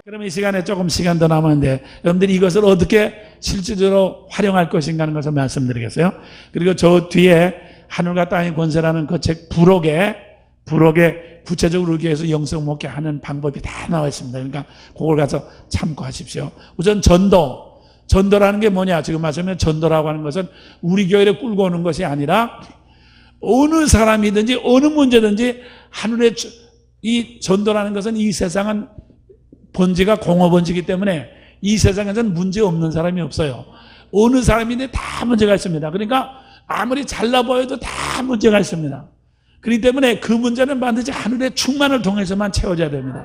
그러면 이 시간에 조금 시간 더 남았는데 여러분들이 이것을 어떻게 실질적으로 활용할 것인가 하는 것을 말씀드리겠어요. 그리고 저 뒤에 하늘과 땅의 권세라는 그 책 부록에 구체적으로 우리에게 해서 영성 먹게 하는 방법이 다 나와 있습니다. 그러니까 그걸 가서 참고하십시오. 우선 전도라는 게 뭐냐? 지금 말씀하면 전도라고 하는 것은 우리 교회를 끌고 오는 것이 아니라 어느 사람이든지 어느 문제든지 하늘의 이 전도라는 것은 이 세상은 번지가 공허번지기 때문에 이 세상에서는 문제 없는 사람이 없어요. 어느 사람인데 다 문제가 있습니다. 그러니까 아무리 잘나 보여도 다 문제가 있습니다. 그렇기 때문에 그 문제는 반드시 하늘의 충만을 통해서만 채워져야 됩니다.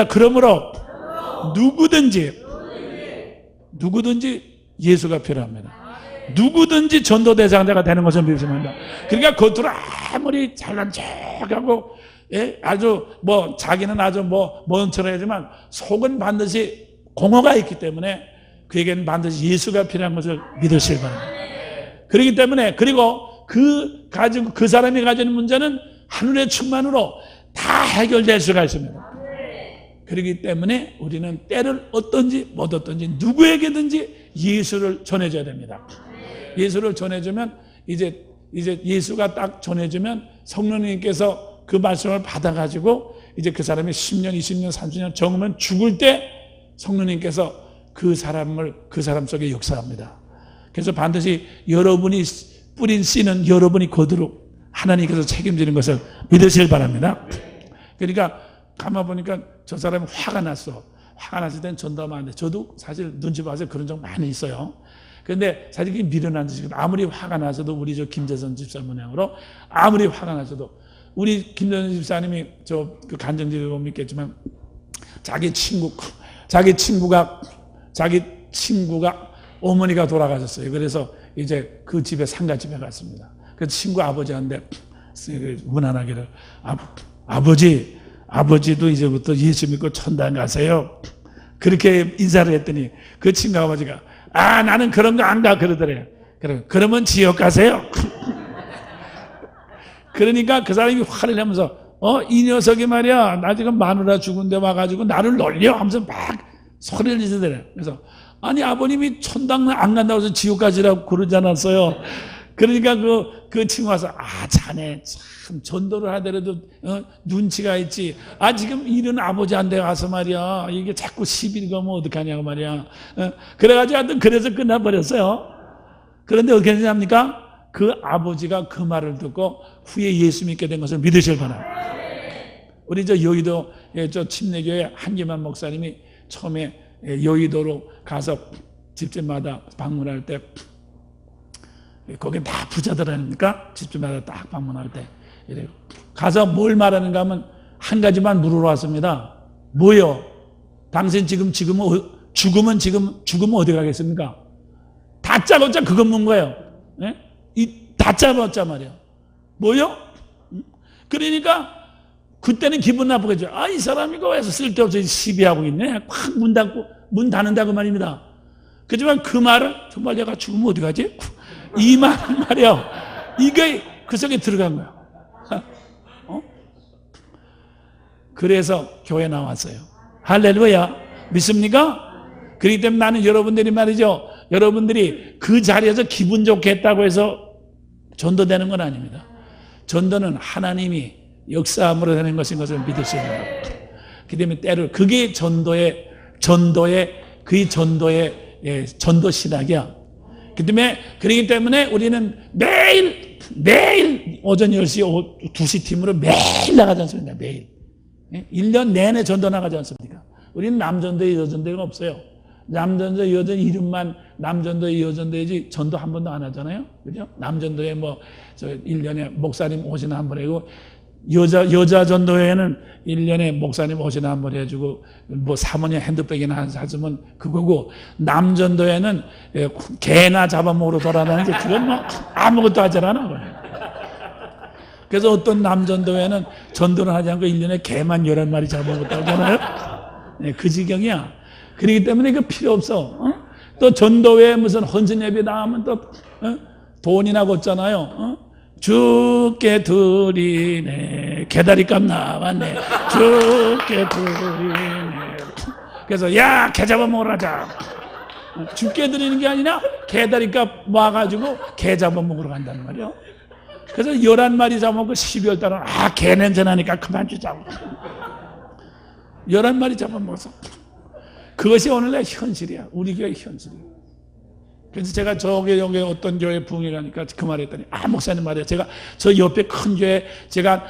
그러므로 누구든지 예수가 필요합니다. 누구든지 전도 대상자가 되는 것을 믿으십니다. 그러니까 겉으로 아무리 잘난 척하고 아주 자기는 아주 먼 척을 하지만 속은 반드시 공허가 있기 때문에 그에게는 반드시 예수가 필요한 것을 믿으실 바랍니다. 그렇기 때문에 그리고 그 사람이 가지는 문제는 하늘의 충만으로 다 해결될 수가 있습니다. 그렇기 때문에 우리는 때를 어떤지 못 어떤지 누구에게든지 예수를 전해줘야 됩니다. 예수를 전해주면 이제 예수가 딱 전해주면 성령님께서 그 말씀을 받아가지고 이제 그 사람이 10년, 20년, 30년 정으면 죽을 때 성령님께서 그 사람 속에 역사합니다. 그래서 반드시 여러분이 뿌린 씨는 여러분이 거두고 하나님께서 책임지는 것을 믿으실 바랍니다. 그러니까 가만 보니까 저 사람이 화가 났어. 화가 났을 땐 전도하면 안 돼. 저도 사실 눈치 봐서 그런 적 많이 있어요. 그런데 사실 그게 미련한 짓이거든요. 아무리 화가 나서도 우리 저 김재선 집사 모양으로 아무리 화가 나서도 우리 김재선 집사님이 그 간증집에 보면 있겠지만 자기 친구가 어머니가 돌아가셨어요. 그래서 이제 그 집에 상가집에 갔습니다. 그 친구 아버지한테 무난하기를 아버지도 이제부터 예수 믿고 천당 가세요. 그렇게 인사를 했더니 그 친구 아버지가 나는 그런 거 안 가 그러더래요. 그러면 지옥 가세요. 그러니까 그 사람이 화를 내면서 이 녀석이 말이야 나 지금 마누라 죽은데 와가지고 나를 놀려 하면서 막 소리를 지르더래요. 그래서 아니 아버님이 천당 안 간다고 해서 지옥 가시라고 그러지 않았어요. 그러니까 그 친구 와서 자네 참 전도를 하더라도 눈치가 있지. 지금 이런 아버지한테 가서 말이야 이게 자꾸 시비를 거면 어떡하냐고 말이야. 그래가지고 하여튼 그래서 끝나버렸어요. 그런데 어떻게 되냐입니까? 그 아버지가 그 말을 듣고 후에 예수 믿게 된 것을 믿으실 바랍니다. 우리 저 여의도 저 침례교회 한기만 목사님이 처음에 여의도로 가서 집집마다 방문할 때 거긴 다 부자들 아닙니까? 집집마다 딱 방문할 때 이래 가서 뭘 말하는가 하면 한 가지만 물으러 왔습니다. 뭐요? 당신 죽으면 어디 가겠습니까? 다짜고짜 그것 묻는 거예요. 다짜고짜 말이야. 뭐요? 그러니까 그때는 기분 나쁘겠죠. 이 사람이 왜 쓸데없이 시비하고 있네. 확 문 닫는다고 말입니다. 그렇지만 그 말은 정말 내가 죽으면 어디 가지? 이 말은 말이야. 이게 그 속에 들어간 거야. 그래서 교회 나왔어요. 할렐루야. 믿습니까? 그렇기 때문에 나는 여러분들이 말이죠. 여러분들이 그 자리에서 기분 좋게 했다고 해서 전도되는 건 아닙니다. 전도는 하나님이 역사함으로 되는 것인 것을 믿으셔야 합니다. 그 때문에 때를 그게 전도의 전도 신학이야. 그렇기 때문에 우리는 매일 오전 10시 2시 팀으로 매일 나가지 않습니까? 매일 1년 내내 전도 나가지 않습니까? 우리는 남전도에 여전도가 없어요. 남전도 여전 이름만 남전도 여전도이지 전도 한 번도 안 하잖아요. 그죠? 남전도에 1년에 목사님 오시나 한 번 하고 여자 전도회에는 1년에 목사님 오시나 한 번 해주고 사모님 핸드백이나 하나 사주면 그거고 남전도회는 개나 잡아먹으러 돌아다니는데 그건 아무것도 하지 않아. 그래서 어떤 남전도회는 전도를 하지 않고 1년에 개만 11마리 잡아먹었다고 하잖아요. 그 지경이야. 그렇기 때문에 이거 필요 없어. 또 전도회에 무슨 헌신 예배 나오면 또 돈이나 걷잖아요. 주께 드리네. 개다리값 나왔네. 주께 드리네. 그래서 야, 개 잡아먹으러 가자. 죽게 드리는 게 아니라 개다리값 모아가지고 개 잡아먹으러 간다는 말이요. 그래서 11마리 잡아먹고 12월 달은 개 냄새 나니까 그만 주자고. 11마리 잡아먹어서. 그것이 오늘날 현실이야. 우리 교회 현실이야. 그래서 제가 여기 어떤 교회 부흥회 가니까 그 말했더니, 목사님 말이야. 제가 저 옆에 큰 교회, 제가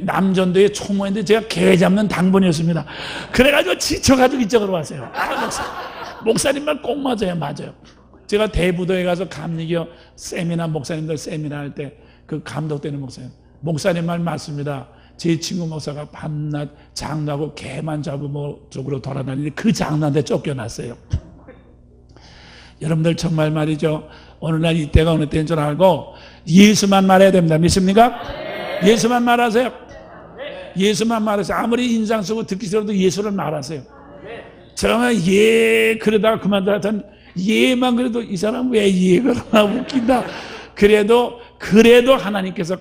남전도의 총무인데 제가 개 잡는 당번이었습니다. 그래가지고 지쳐가지고 이쪽으로 왔어요. 목사님 말 꼭 맞아요. 맞아요. 제가 대부도에 가서 감리교 세미나, 목사님들 세미나 할 때 그 감독되는 목사님 말 맞습니다. 제 친구 목사가 밤낮 장로하고 개만 잡으면 쪽으로 돌아다니는데 그 장로한테 쫓겨났어요. 여러분들 정말 말이죠. 오늘날 이때가 어느 때인 줄 알고 예수만 말해야 됩니다. 믿습니까? 예수만 말하세요. 예수만 말하세요. 아무리 인상 쓰고 듣기 싫어도 예수를 말하세요. 정말 그러다가 그만두었던 예만 그래도 이 사람 왜 그러나 웃긴다. 그래도 하나님께서,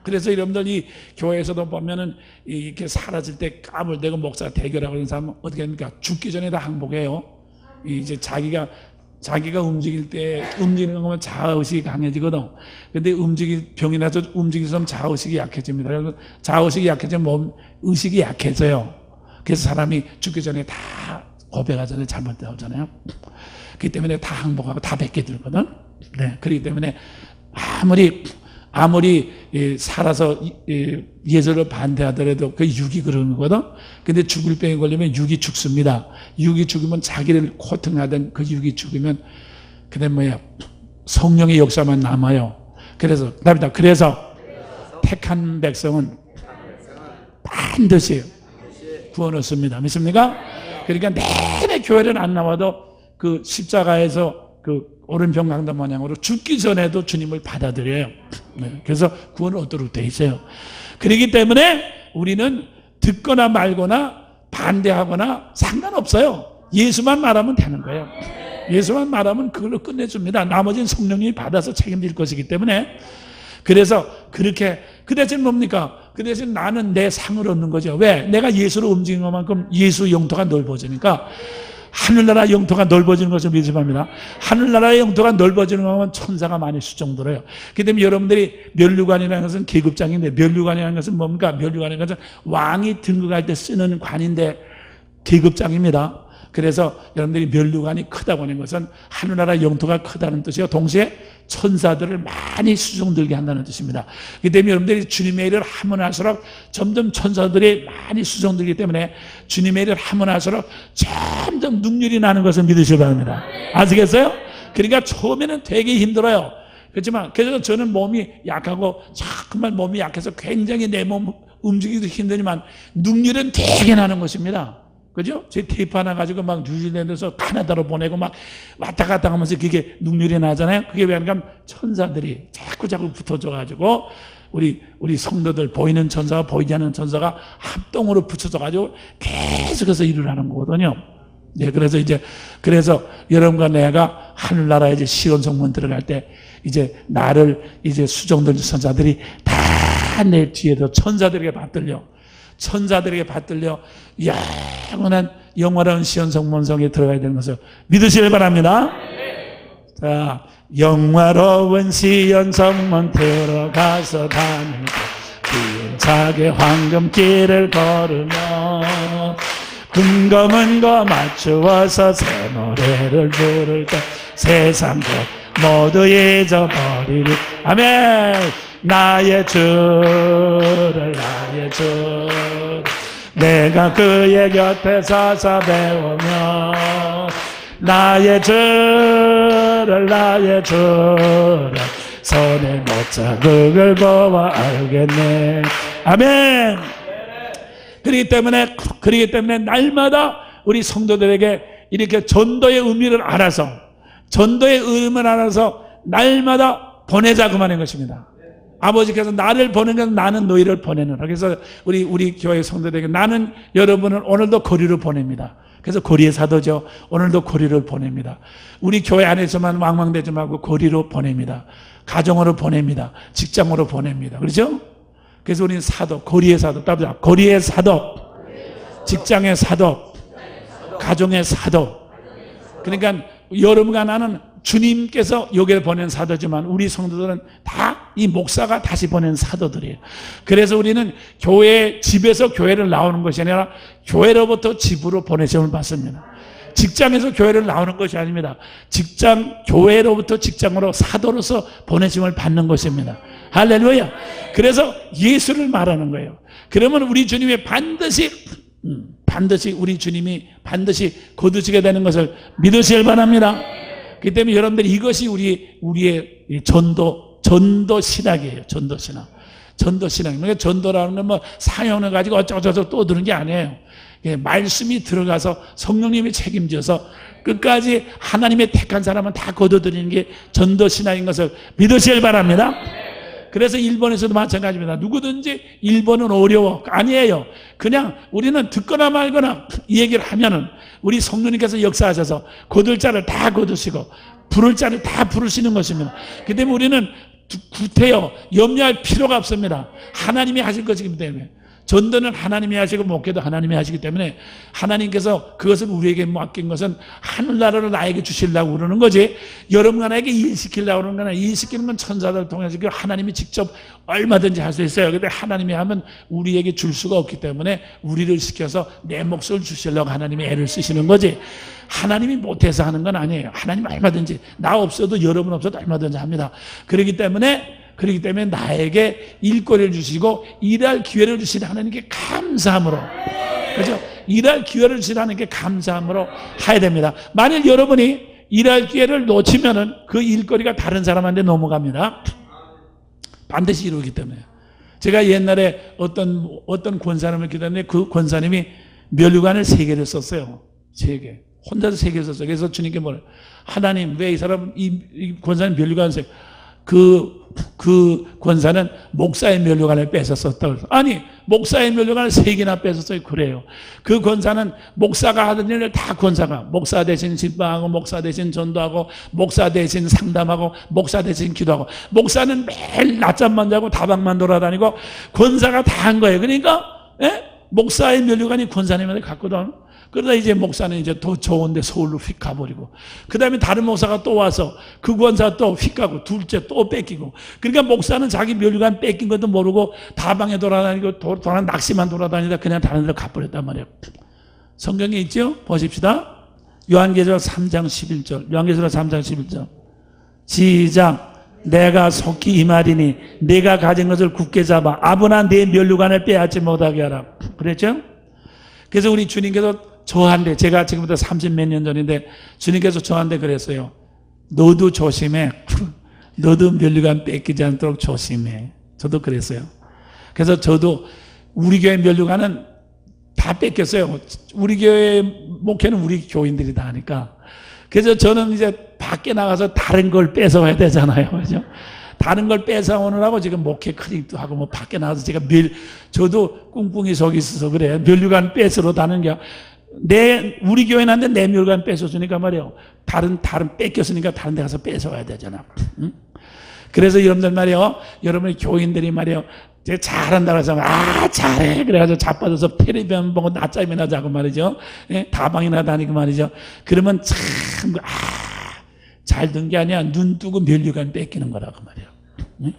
그래서 여러분들 이 교회에서도 보면은 이렇게 사라질 때 까불대고 목사 대결하고 그런 사람은 어떻게 합니까? 죽기 전에 다 항복해요. 이제 자기가 움직일 때, 움직이는 거면 자아의식이 강해지거든. 근데 병이 나서 움직이면 자아의식이 약해집니다. 그래서 자아의식이 약해지면 몸 의식이 약해져요. 그래서 사람이 죽기 전에 다 고백하잖아요. 잘못되었잖아요. 그렇기 때문에 다 항복하고 다 뵙게 되거든. 네. 그렇기 때문에 아무리 살아서 예수를 반대하더라도 그 육이 그러는 거거든. 근데 죽을 병에 걸리면 육이 죽습니다. 육이 죽으면 자기를 고통하던 그 육이 죽으면 그다음 성령의 역사만 남아요. 그래서 택한 백성은 반드시 구원 얻습니다. 믿습니까? 그러니까 내내 교회를 안 나와도 그 십자가에서 그 오른편 강도 모양으로 죽기 전에도 주님을 받아들여요. 네. 그래서 구원을 얻도록 돼 있어요. 그렇기 때문에 우리는 듣거나 말거나 반대하거나 상관없어요. 예수만 말하면 되는 거예요. 예수만 말하면 그걸로 끝내줍니다. 나머지는 성령님이 받아서 책임질 것이기 때문에. 그래서 그렇게, 그 대신 뭡니까? 그 대신 나는 내 상을 얻는 거죠. 왜? 내가 예수로 움직이는 것만큼 예수 영토가 넓어지니까. 하늘나라 영토가 넓어지는 것을 믿습니다. 하늘나라의 영토가 넓어지는 것은 천사가 많이 수정들어요. 그렇기 때문에 여러분들이 면류관이라는 것은 계급장인데, 면류관이라는 것은 뭡니까? 면류관이라는 것은 왕이 등극할 때 쓰는 관인데 계급장입니다. 그래서 여러분들이 면류관이 크다고 하는 것은 하늘나라 영토가 크다는 뜻이요. 동시에 천사들을 많이 수종들게 한다는 뜻입니다. 그렇기 때문에 여러분들이 주님의 일을 하면 할수록 점점 천사들이 많이 수종들기 때문에 주님의 일을 하면 할수록 점점 능률이 나는 것을 믿으시기 바랍니다. 아시겠어요? 그러니까 처음에는 되게 힘들어요. 그렇지만 그래서 저는 몸이 약하고 정말 몸이 약해서 굉장히 내 몸 움직이기도 힘들지만 능률은 되게 나는 것입니다. 그죠? 제 테이프 하나 가지고 막 뉴질랜드에서 카나다로 보내고 막 왔다 갔다 하면서 그게 능률이 나잖아요. 그게 왜 그러니까 천사들이 자꾸 붙어져가지고 우리 성도들 보이는 천사와 보이지 않는 천사가 합동으로 붙여져가지고 계속해서 일을 하는 거거든요. 네, 그래서 여러분과 내가 하늘나라에 이제 시온 성문 들어갈 때 이제 나를 이제 수종들 천사들이 다 내 뒤에서 천사들에게 받들려 영원한 영원한 시온 성문성에 들어가야 되는 것을 믿으시길 바랍니다. 자, 영화로운 시온 성문 들어가서 다니고 기운차게 황금길을 걸으며 금검은거 맞추어서 새 노래를 부를 때 세상 것 모두 잊어버리리. 아멘. 나의 주를 내가 그의 곁에 서서 배우며 나의 주를 손에 못자국을 보아 알겠네. 아멘. 그렇기 때문에 날마다 우리 성도들에게 이렇게 전도의 의미를 알아서 날마다 보내자 그 말인 것입니다. 아버지께서 나를 보내는 나는 너희를 보내느라. 그래서 우리 교회 성도들에게 나는 여러분을 오늘도 거리로 보냅니다. 그래서 거리의 사도죠. 오늘도 거리를 보냅니다. 우리 교회 안에서만 왕왕대지 말고 거리로 보냅니다. 가정으로 보냅니다. 직장으로 보냅니다. 그렇죠? 그래서 우리는 사도, 거리의 사도, 따보자. 거리의 사도, 직장의 사도, 가정의 사도. 그러니까 여러분과 나는 주님께서 여기에 보낸 사도지만 우리 성도들은 다 이 목사가 다시 보낸 사도들이에요. 그래서 우리는 교회, 집에서 교회를 나오는 것이 아니라 교회로부터 집으로 보내심을 받습니다. 직장에서 교회를 나오는 것이 아닙니다. 교회로부터 직장으로 사도로서 보내심을 받는 것입니다. 할렐루야. 그래서 예수를 말하는 거예요. 그러면 우리 주님이 반드시 우리 주님이 반드시 거두시게 되는 것을 믿으시길 바랍니다. 그렇기 때문에 여러분들 이것이 우리의 전도 신학이에요. 전도 신학. 그러니까 전도라는 건 뭐 사역을 가지고 어쩌고저쩌고 또 드는 게 아니에요. 말씀이 들어가서 성령님이 책임져서 끝까지 하나님의 택한 사람은 다 거둬들이는 게 전도 신학인 것을 믿으시길 바랍니다. 그래서 일본에서도 마찬가지입니다. 누구든지 일본은 어려워. 아니에요. 그냥 우리는 듣거나 말거나 이 얘기를 하면은 우리 성령님께서 역사하셔서 거둘 자를 다 거두시고 부를 자를 다 부르시는 것입니다. 그 때문에 우리는 구태여 염려할 필요가 없습니다. 하나님이 하실 것이기 때문에. 전도는 하나님이 하시고 목회도 하나님이 하시기 때문에 하나님께서 그것을 우리에게 맡긴 것은 하늘나라를 나에게 주시려고 그러는 거지, 여러분과 나에게 일시키려고 그러는 거나, 일시키는 건 천사들을 통해서 하나님이 직접 얼마든지 할 수 있어요. 그런데 하나님이 하면 우리에게 줄 수가 없기 때문에 우리를 시켜서 내 몫을 주시려고 하나님이 애를 쓰시는 거지, 하나님이 못해서 하는 건 아니에요. 하나님 얼마든지, 나 없어도 여러분 없어도 얼마든지 합니다. 그렇기 때문에 나에게 일거리를 주시고 일할 기회를 주시는 하나님께 감사함으로, 그렇죠? 일할 기회를 주시는 하나님께 감사함으로 해야 됩니다. 만일 여러분이 일할 기회를 놓치면은 그 일거리가 다른 사람한테 넘어갑니다. 반드시 이루기 때문에. 제가 옛날에 어떤 권사님을 기다렸는데 그 권사님이 면류관을 3개를 썼어요. 3개. 혼자서 3개 썼어요. 그래서 주님께 뭐래? 하나님, 왜 이 사람, 이 권사님 면류관을 써요? 그 권사는 목사의 면류관을 뺏었었다. 아니, 목사의 면류관을 3개나 뺏었어요. 그래요. 그 권사는 목사가 하던 일을 다 권사가, 목사 대신 집방하고, 목사 대신 전도하고, 목사 대신 상담하고, 목사 대신 기도하고, 목사는 매일 낮잠만 자고 다방만 돌아다니고 권사가 다 한 거예요. 그러니까 목사의 면류관이 권사님한테 갔거든. 그러다 이제 목사는 이제 더 좋은데 서울로 휙 가버리고, 그 다음에 다른 목사가 또 와서 그 권사 또 휙 가고, 둘째 또 뺏기고. 그러니까 목사는 자기 면류관 뺏긴 것도 모르고 다방에 돌아다니고 낚시만 돌아다니다 그냥 다른 데로 가버렸단 말이에요. 성경에 있죠? 보십시다. 요한계시록 3장 11절. 요한계시록 3장 11절. 시작. 내가 속히 이 말이니 내가 가진 것을 굳게 잡아 아브나 내 면류관을 빼앗지 못하게 하라. 그랬죠? 그래서 우리 주님께서 저한테, 제가 지금부터 30몇 년 전인데 주님께서 저한테 그랬어요. 너도 조심해. 너도 면류관 뺏기지 않도록 조심해. 저도 그랬어요. 그래서 저도 우리 교회 면류관은 다 뺏겼어요. 우리 교회 목회는 우리 교인들이 다 하니까. 그래서 저는 이제 밖에 나가서 다른 걸 뺏어와야 되잖아요. 그죠? 다른 걸 뺏어오느라고 지금 목회 클릭도 하고 뭐 밖에 나가서 저도 꿍꿍이 속이 있어서 그래. 면류관 뺏으러 다는 게, 우리 교회는데 내 면류관 뺏어주니까 말이에요. 다른 뺏겼으니까 다른 데 가서 뺏어와야 되잖아. 응? 그래서 여러분들 말이에요. 여러분의 교인들이 말이에요. 제가 잘한다고 해서, 잘해. 그래가지고 자빠져서 텔레비전 보고 낮잠이나 자고 말이죠. 다방이나 다니고 말이죠. 그러면 참, 잘 된 게 아니야. 눈 뜨고 면류관 뺏기는 거라고 말이에요. 응?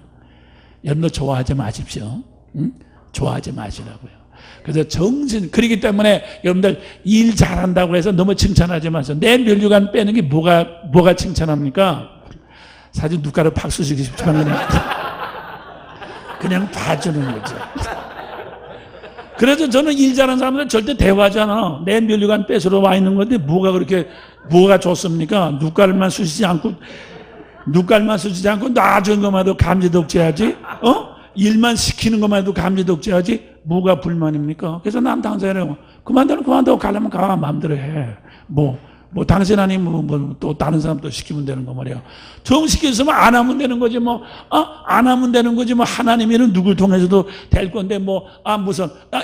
여러분들 좋아하지 마십시오. 응? 좋아하지 마시라고요. 그래서 그렇기 때문에 여러분들 일 잘한다고 해서 너무 칭찬하지 마세요. 내 면류관 빼는 게 뭐가 칭찬합니까? 사실 누가를 박수 주기 싶지만 그냥 봐주는 거죠. 그래서 저는 일 잘하는 사람들 절대 대화하지 않아. 내 면류관 뺏으러 와 있는 건데 뭐가 좋습니까? 눈깔만 쑤시지 않고 놔주는 것만 해도 감지덕지하지? 일만 시키는 것만 해도 감지덕지하지? 뭐가 불만입니까? 그래서 난 당사자래요. 그만두고 가려면 가. 마음대로 해. 당신 아니면 또 다른 사람 또 시키면 되는 거 말이야. 정 시켰으면 안 하면 되는 거지 안 하면 되는 거지 하나님이는 누굴 통해서도 될 건데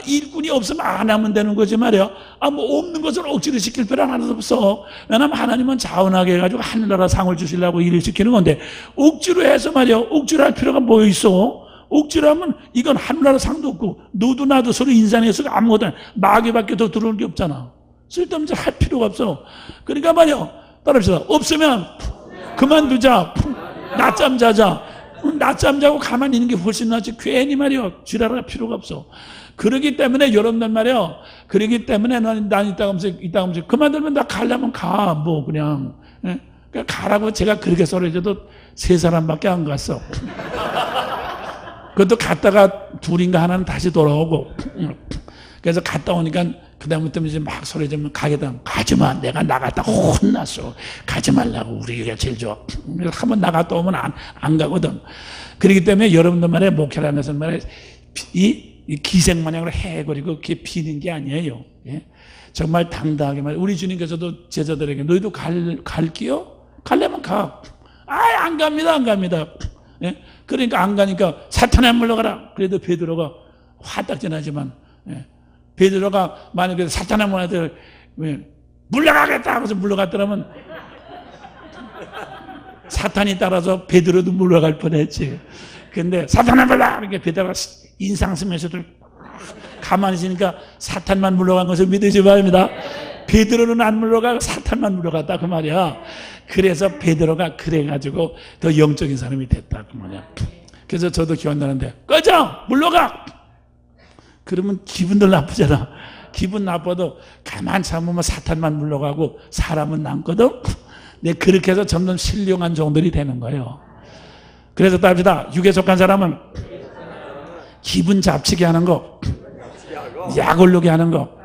일꾼이 없으면 안 하면 되는 거지 말이야. 없는 것을 억지로 시킬 필요는 하나도 없어. 왜냐면 하나님은 자원하게 해가지고 하늘나라 상을 주시려고 일을 시키는 건데, 억지로 해서 말이야. 억지로 할 필요가 뭐 있어? 억지로 하면 이건 하늘나라 상도 없고 너도 나도 서로 인산해서 아무것도 마귀밖에 더 들어올 게 없잖아. 쓸데없는 짓 할 필요가 없어. 그러니까 말이요. 따라합시다. 없으면 그만두자. 낮잠 자자. 낮잠 자고 가만히 있는 게 훨씬 낫지. 괜히 말이요. 지랄할 필요가 없어. 그러기 때문에 여러분들 말이요. 그러기 때문에 난 이따 하면서 그만두면 나 가려면 가. 뭐 그냥. 예? 그러니까 가라고 제가 그렇게 소리해줘도 3사람밖에 안 갔어. 그것도 갔다가 둘인가 하나는 다시 돌아오고. 그래서 갔다 오니까 그다음부터 이제 막 소리지면 가게다. 가지마. 내가 나갔다 혼났어. 가지 말라고. 우리가 제일 좋아. 한번 나갔다 오면 안 가거든. 그렇기 때문에 여러분들 말에 목회를 하면서 말에 이 기생마냥으로 해거리고 그게 비는 게 아니에요. 예? 정말 당당하게 말. 우리 주님께서도 제자들에게 너희도 갈게요? 가려면 가. 안 갑니다. 안 갑니다. 예? 그러니까 안 가니까 사탄에 물러가라. 그래도 베드로가 화딱지나지만 예? 베드로가 만약에 사탄의 문화들 물러가겠다 하면서 물러갔더라면 사탄이 따라서 베드로도 물러갈 뻔했지. 근데 사탄아 물러가! 이렇게 베드로가 인상 쓰면서도 가만히 있으니까 사탄만 물러간 것을 믿으시 바랍니다. 베드로는 안 물러가고 사탄만 물러갔다 그 말이야. 그래서 베드로가 그래가지고 더 영적인 사람이 됐다 그 말이야. 그래서 저도 기원하는데 꺼져! 물러가! 그러면 기분도 나쁘잖아. 기분 나빠도 가만 참으면 사탄만 물러가고 사람은 남거든. 네, 그렇게 해서 점점 신령한 종들이 되는 거예요. 그래서 답시다. 육에 속한 사람은 기분 잡치게 하는 거, 약 올르게 하는 거,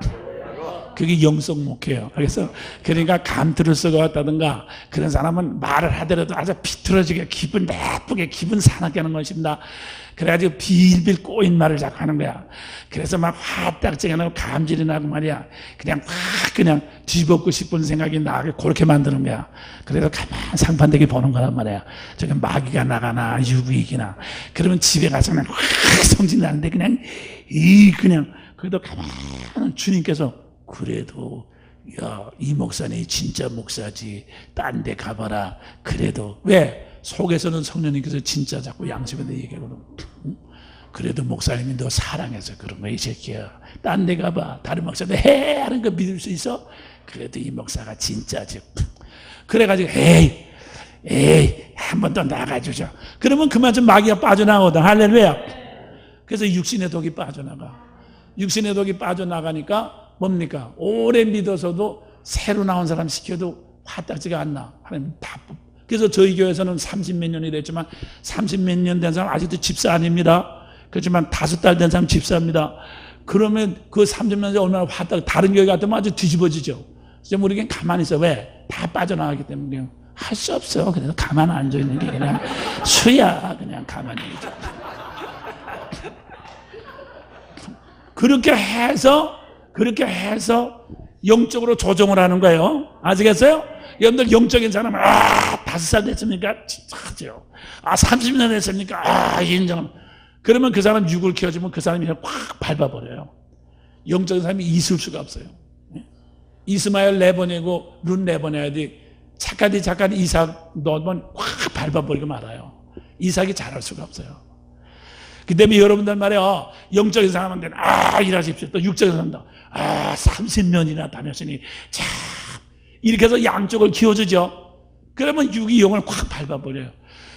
그게 영성 목회예요. 알겠어? 그러니까 감투를 쓰고 왔다든가 그런 사람은 말을 하더라도 아주 비틀어지게 기분 나쁘게 기분 상하게 하는 것입니다. 그래가지고 빌빌 꼬인 말을 자꾸 하는 거야. 그래서 막 화딱지가 나고 감질이 나고 말이야. 그냥 확 그냥 뒤집고 싶은 생각이 나게 그렇게 만드는 거야. 그래서 가만 상판되게 보는 거란 말이야. 저기 마귀가 나가나 유부익이나 그러면 집에 가서 그냥 확 성질 나는데 그냥 그래도 가만 주님께서 그래도 야, 이 목사님 진짜 목사지. 딴 데 가봐라. 그래도 왜? 속에서는 성령님께서 진짜 자꾸 양심에도 얘기하거든. 그래도 목사님이 너 사랑해서 그런 거야 이 새끼야. 딴 데 가봐. 다른 목사도 해 하는 거 믿을 수 있어? 그래도 이 목사가 진짜지. 그래가지고 에이 한 번 더 나가주자. 그러면 그만 좀 마귀가 빠져나오거든. 할렐루야. 그래서 육신의 독이 빠져나가. 육신의 독이 빠져나가니까 뭡니까? 오래 믿어서도 새로 나온 사람 시켜도 화딱지가 안 나. 하나님 다. 그래서 저희 교회에서는 30몇 년이 됐지만 30몇 년 된 사람 아직도 집사 아닙니다. 그렇지만 5달 된 사람 집사입니다. 그러면 그 30년 전에 얼마나 화딱 다른 교회 같으면 아주 뒤집어지죠. 그래서 우리는 가만히 있어. 왜? 다 빠져나가기 때문에 할 수 없어. 그래서 가만히 앉아있는 게 그냥 수야. 그냥 가만히 있어. 그렇게 해서 영적으로 조정을 하는 거예요. 아시겠어요? 여러분들 영적인 사람은 5살 됐습니까? 진짜 하죠. 30년 됐습니까? 인정. 그러면 그 사람 육을 키워주면 그 사람이 그냥 확 밟아버려요. 영적인 사람이 있을 수가 없어요. 이스마엘 내보내고 룬 내보내야지. 착하디 이삭 넣으면 확 밟아버리고 말아요. 이삭이 잘할 수가 없어요. 그 때문에 여러분들 말이요. 영적인 사람한테는 일하십시오. 또 육적인 사람도 30년이나 다녔으니 참 이렇게 해서 양쪽을 키워주죠. 그러면 육이 영을 확 밟아버려요.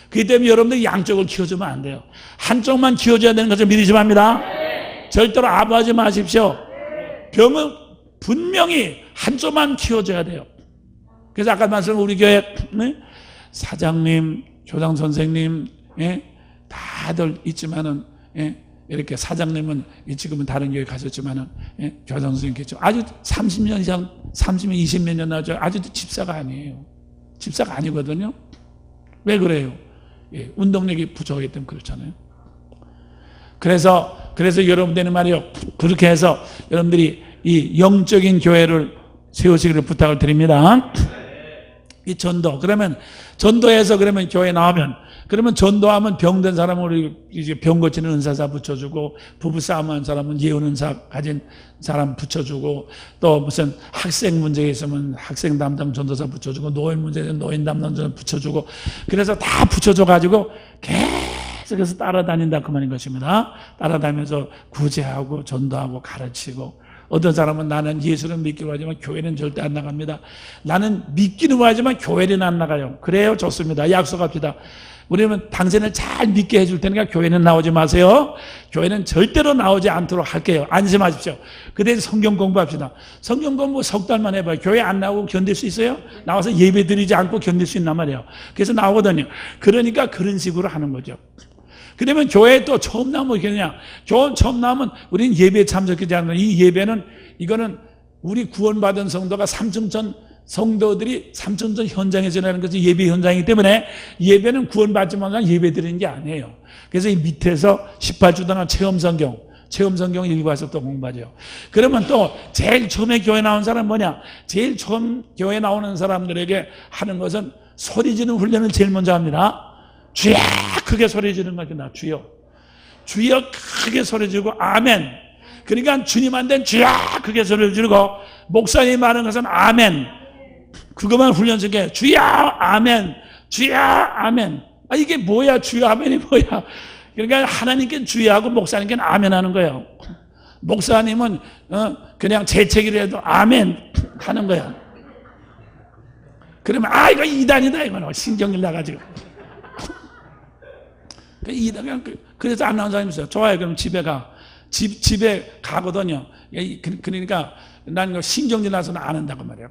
그렇기 때문에 여러분들 양쪽을 키워주면 안 돼요. 한쪽만 키워줘야 되는 것을 믿으시면 합니다. 절대로 아부하지 마십시오. 병은 분명히 한쪽만 키워줘야 돼요. 그래서 아까 말씀한 우리 교회 사장님, 교장 선생님 다들 있지만은 이렇게 사장님은 지금은 다른 교회 가셨지만은 교장 선생님께서 아주 30년 이상 30년 20몇 년 나죠. 아직도 집사가 아니에요. 집사가 아니거든요. 왜 그래요? 운동력이 부족하기 때문에 그렇잖아요. 그래서 여러분들은 말이요. 그렇게 해서 여러분들이 이 영적인 교회를 세우시기를 부탁을 드립니다. 이 전도. 그러면 전도해서 그러면 교회 나오면 그러면 전도하면 병든 사람을 이제 병 고치는 은사사 붙여주고 부부싸움한 사람은 예언 은사 가진 사람 붙여주고 또 무슨 학생 문제 있으면 학생 담당 전도사 붙여주고 노인 문제 있으면 노인 담당 전도사 붙여주고 그래서 다 붙여줘가지고 계속해서 따라다닌다 그 말인 것입니다. 따라다니면서 구제하고 전도하고 가르치고 어떤 사람은 나는 예수는 믿기로 하지만 교회는 절대 안 나갑니다. 나는 믿기는 하지만 교회는 안 나가요. 그래요? 좋습니다. 약속합시다. 우리는 당신을 잘 믿게 해줄 테니까 교회는 나오지 마세요. 교회는 절대로 나오지 않도록 할게요. 안심하십시오. 그 대신 성경 공부합시다. 성경 공부 석 달만 해봐요. 교회 안 나오고 견딜 수 있어요? 나와서 예배 드리지 않고 견딜 수 있단 말이에요. 그래서 나오거든요. 그러니까 그런 식으로 하는 거죠. 그러면 교회에 또 처음 나오면 그냥 처음 나오면 우리는 예배에 참석하지 않는 이 예배는 이거는 우리 구원받은 성도가 삼층천 성도들이 삼층천 현장에 지나는 것이 예배 현장이기 때문에 예배는 구원받지 못한 예배 드리는 게 아니에요. 그래서 이 밑에서 18주 동안 체험성경 일과에서 또 공부하죠. 그러면 또 제일 처음에 교회 나온 사람 뭐냐? 제일 처음 교회 나오는 사람들에게 하는 것은 소리 지르는 훈련을 제일 먼저 합니다. 주여 크게 소리 지르는 거구나. 주여 크게 소리 지르고 아멘. 그러니까 주님한테는 주여 크게 소리 지르고 목사님 하는 것은 아멘. 그것만 훈련시켜. 주여 아멘. 주여 아멘. 이게 뭐야? 주여 아멘이 뭐야? 그러니까 하나님께 주여하고 목사님께는 아멘 하는 거예요. 목사님은 그냥 재채기를 도 아멘 하는 거야. 그러면 이거 이단이다 이거는 신경질 나가지고. 그래서 안 나온 사람이 있어요. 좋아요. 그럼 집에 가. 집에 가거든요. 그러니까 난 신경질 나서는 안 한다고 말이에요.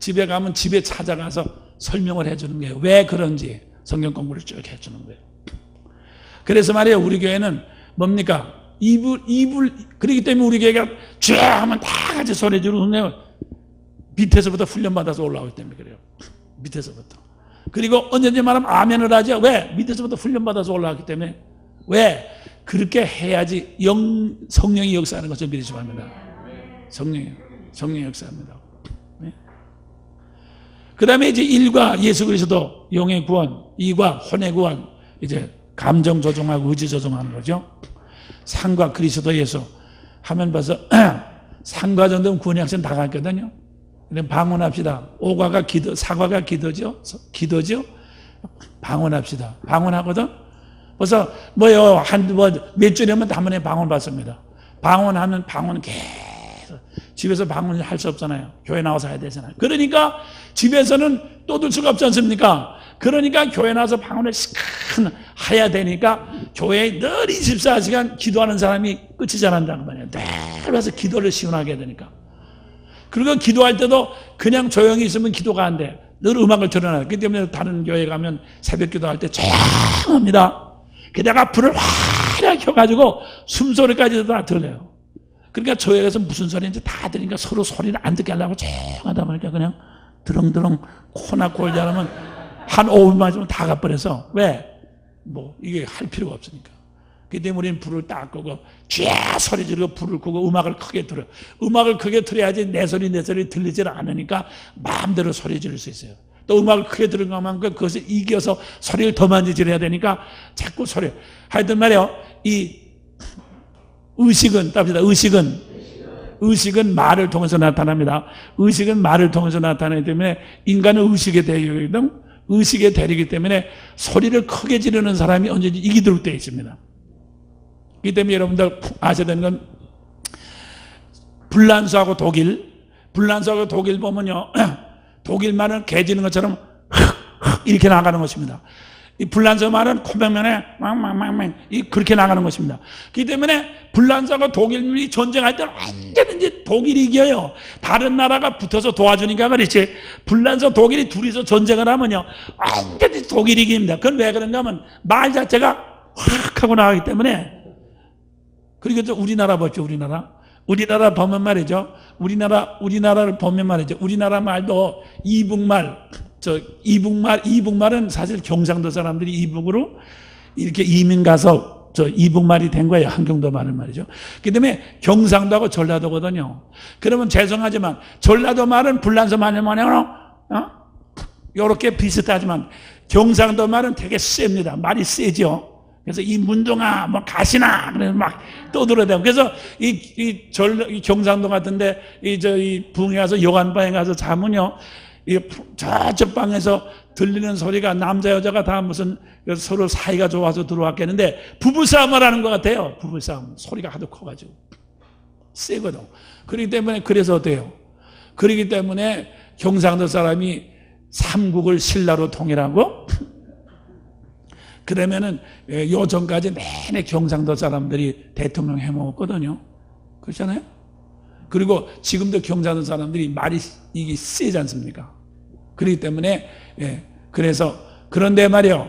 집에 가면 집에 찾아가서 설명을 해주는 거예요. 왜 그런지 성경 공부를 쭉 해주는 거예요. 그래서 말이에요. 우리 교회는 뭡니까? 그렇기 때문에 우리 교회가 쭉 하면 다 같이 소리 지르는 거예요. 밑에서부터 훈련받아서 올라오기 때문에 그래요. 밑에서부터. 그리고 언제든지 말하면 아멘을 하죠. 왜? 밑에서부터 훈련받아서 올라왔기 때문에. 왜? 그렇게 해야지 성령이 역사하는 것을 믿으시기 바랍니다. 성령이 역사합니다. 네? 그 다음에 이제 1과 예수 그리스도 영의 구원, 2과 혼의 구원, 이제 감정 조종하고 의지 조종하는 거죠. 3과 그리스도 예수 하면 벌써 3과 정도면 구원의 학생 다 갔거든요. 방언합시다. 5과가 기도, 4과가 기도죠. 방언합시다. 방언하거든. 벌써 몇 주년만 단번에 방언 받습니다. 방언하면 방언 계속 집에서 방언을 할 수 없잖아요. 교회 나와서 해야 되잖아요. 그러니까 집에서는 떠들 수가 없지 않습니까? 그러니까 교회 나와서 방언을 시큰 해야 되니까 교회에 늘 24시간 기도하는 사람이 끝이 잘 안 난단 말이에요. 늘 와서 기도를 시원하게 해야 되니까. 그리고 기도할 때도 그냥 조용히 있으면 기도가 안 돼. 늘 음악을 틀어놔요. 그렇기 때문에 다른 교회 가면 새벽 기도할 때 조용합니다. 게다가 불을 확 켜가지고 숨소리까지도 다 들려요. 그러니까 교회에서 무슨 소리인지 다 들으니까 서로 소리를 안 듣게 하려고 조용하다 보니까 그냥 드렁드렁 코나 골지 않으면 한 5분만 있으면 다 가버려서. 왜? 이게 할 필요가 없으니까. 그렇기 때문에 우리는 불을 딱 끄고 쥐야 소리 지르고 불을 끄고 음악을 크게 틀어요. 음악을 크게 틀어야지 내 소리 들리질 않으니까 마음대로 소리 지를 수 있어요. 또 음악을 크게 들은 것만큼 그것을 이겨서 소리를 더 많이 지르야 되니까 자꾸 소리. 하여튼 말이요. 이 의식은 말을 통해서 나타납니다. 의식은 말을 통해서 나타나기 때문에 인간은 의식의 대리이기 때문에 소리를 크게 지르는 사람이 언제든지 이기도록 되어 있습니다. 그렇기 때문에 여러분들 아셔야 되는 건 불란서하고 독일 보면요. 독일 말은 개 짖는 것처럼 이렇게 나가는 것입니다. 이 불란서 말은 코맹면에 망망망망 그렇게 나가는 것입니다. 그렇기 때문에 불란서가 독일이 전쟁할 때는 언제든지 독일이 이겨요. 다른 나라가 붙어서 도와주니까 그렇지. 불란서 독일이 둘이서 전쟁을 하면요 언제든지 독일이 이깁니다. 그건 왜 그런가 하면 말 자체가 확 하고 나가기 때문에. 그리고 또 우리나라 보죠. 우리나라 보면 말이죠. 우리나라를 보면 말이죠. 우리나라 말도 이북말은 사실 경상도 사람들이 이북으로 이렇게 이민 가서 이북말이 된 거예요. 한경도 말은 말이죠. 그 다음에 경상도하고 전라도거든요. 그러면 죄송하지만 전라도 말은 불란서 말이 뭐냐면 요렇게 비슷하지만 경상도 말은 되게 셉니다. 말이 세죠. 그래서 이 문동아, 가시나, 그래서 막 떠들어대고. 그래서 이 경상도 같은데, 이 부흥에 가서 요한방에 가서 자면요, 저쪽 방에서 들리는 소리가 남자, 여자가 다 무슨 서로 사이가 좋아서 들어왔겠는데, 부부싸움을 하는 것 같아요. 부부싸움. 소리가 하도 커가지고. 세거든. 그렇기 때문에 그래서 어때요? 그렇기 때문에 경상도 사람이 삼국을 신라로 통일하고 그러면은 요전까지 내내 경상도 사람들이 대통령 해먹었거든요. 그렇잖아요? 그리고 지금도 경상도 사람들이 말이 이게 세지 않습니까? 그렇기 때문에 그래서 그런데 말이요.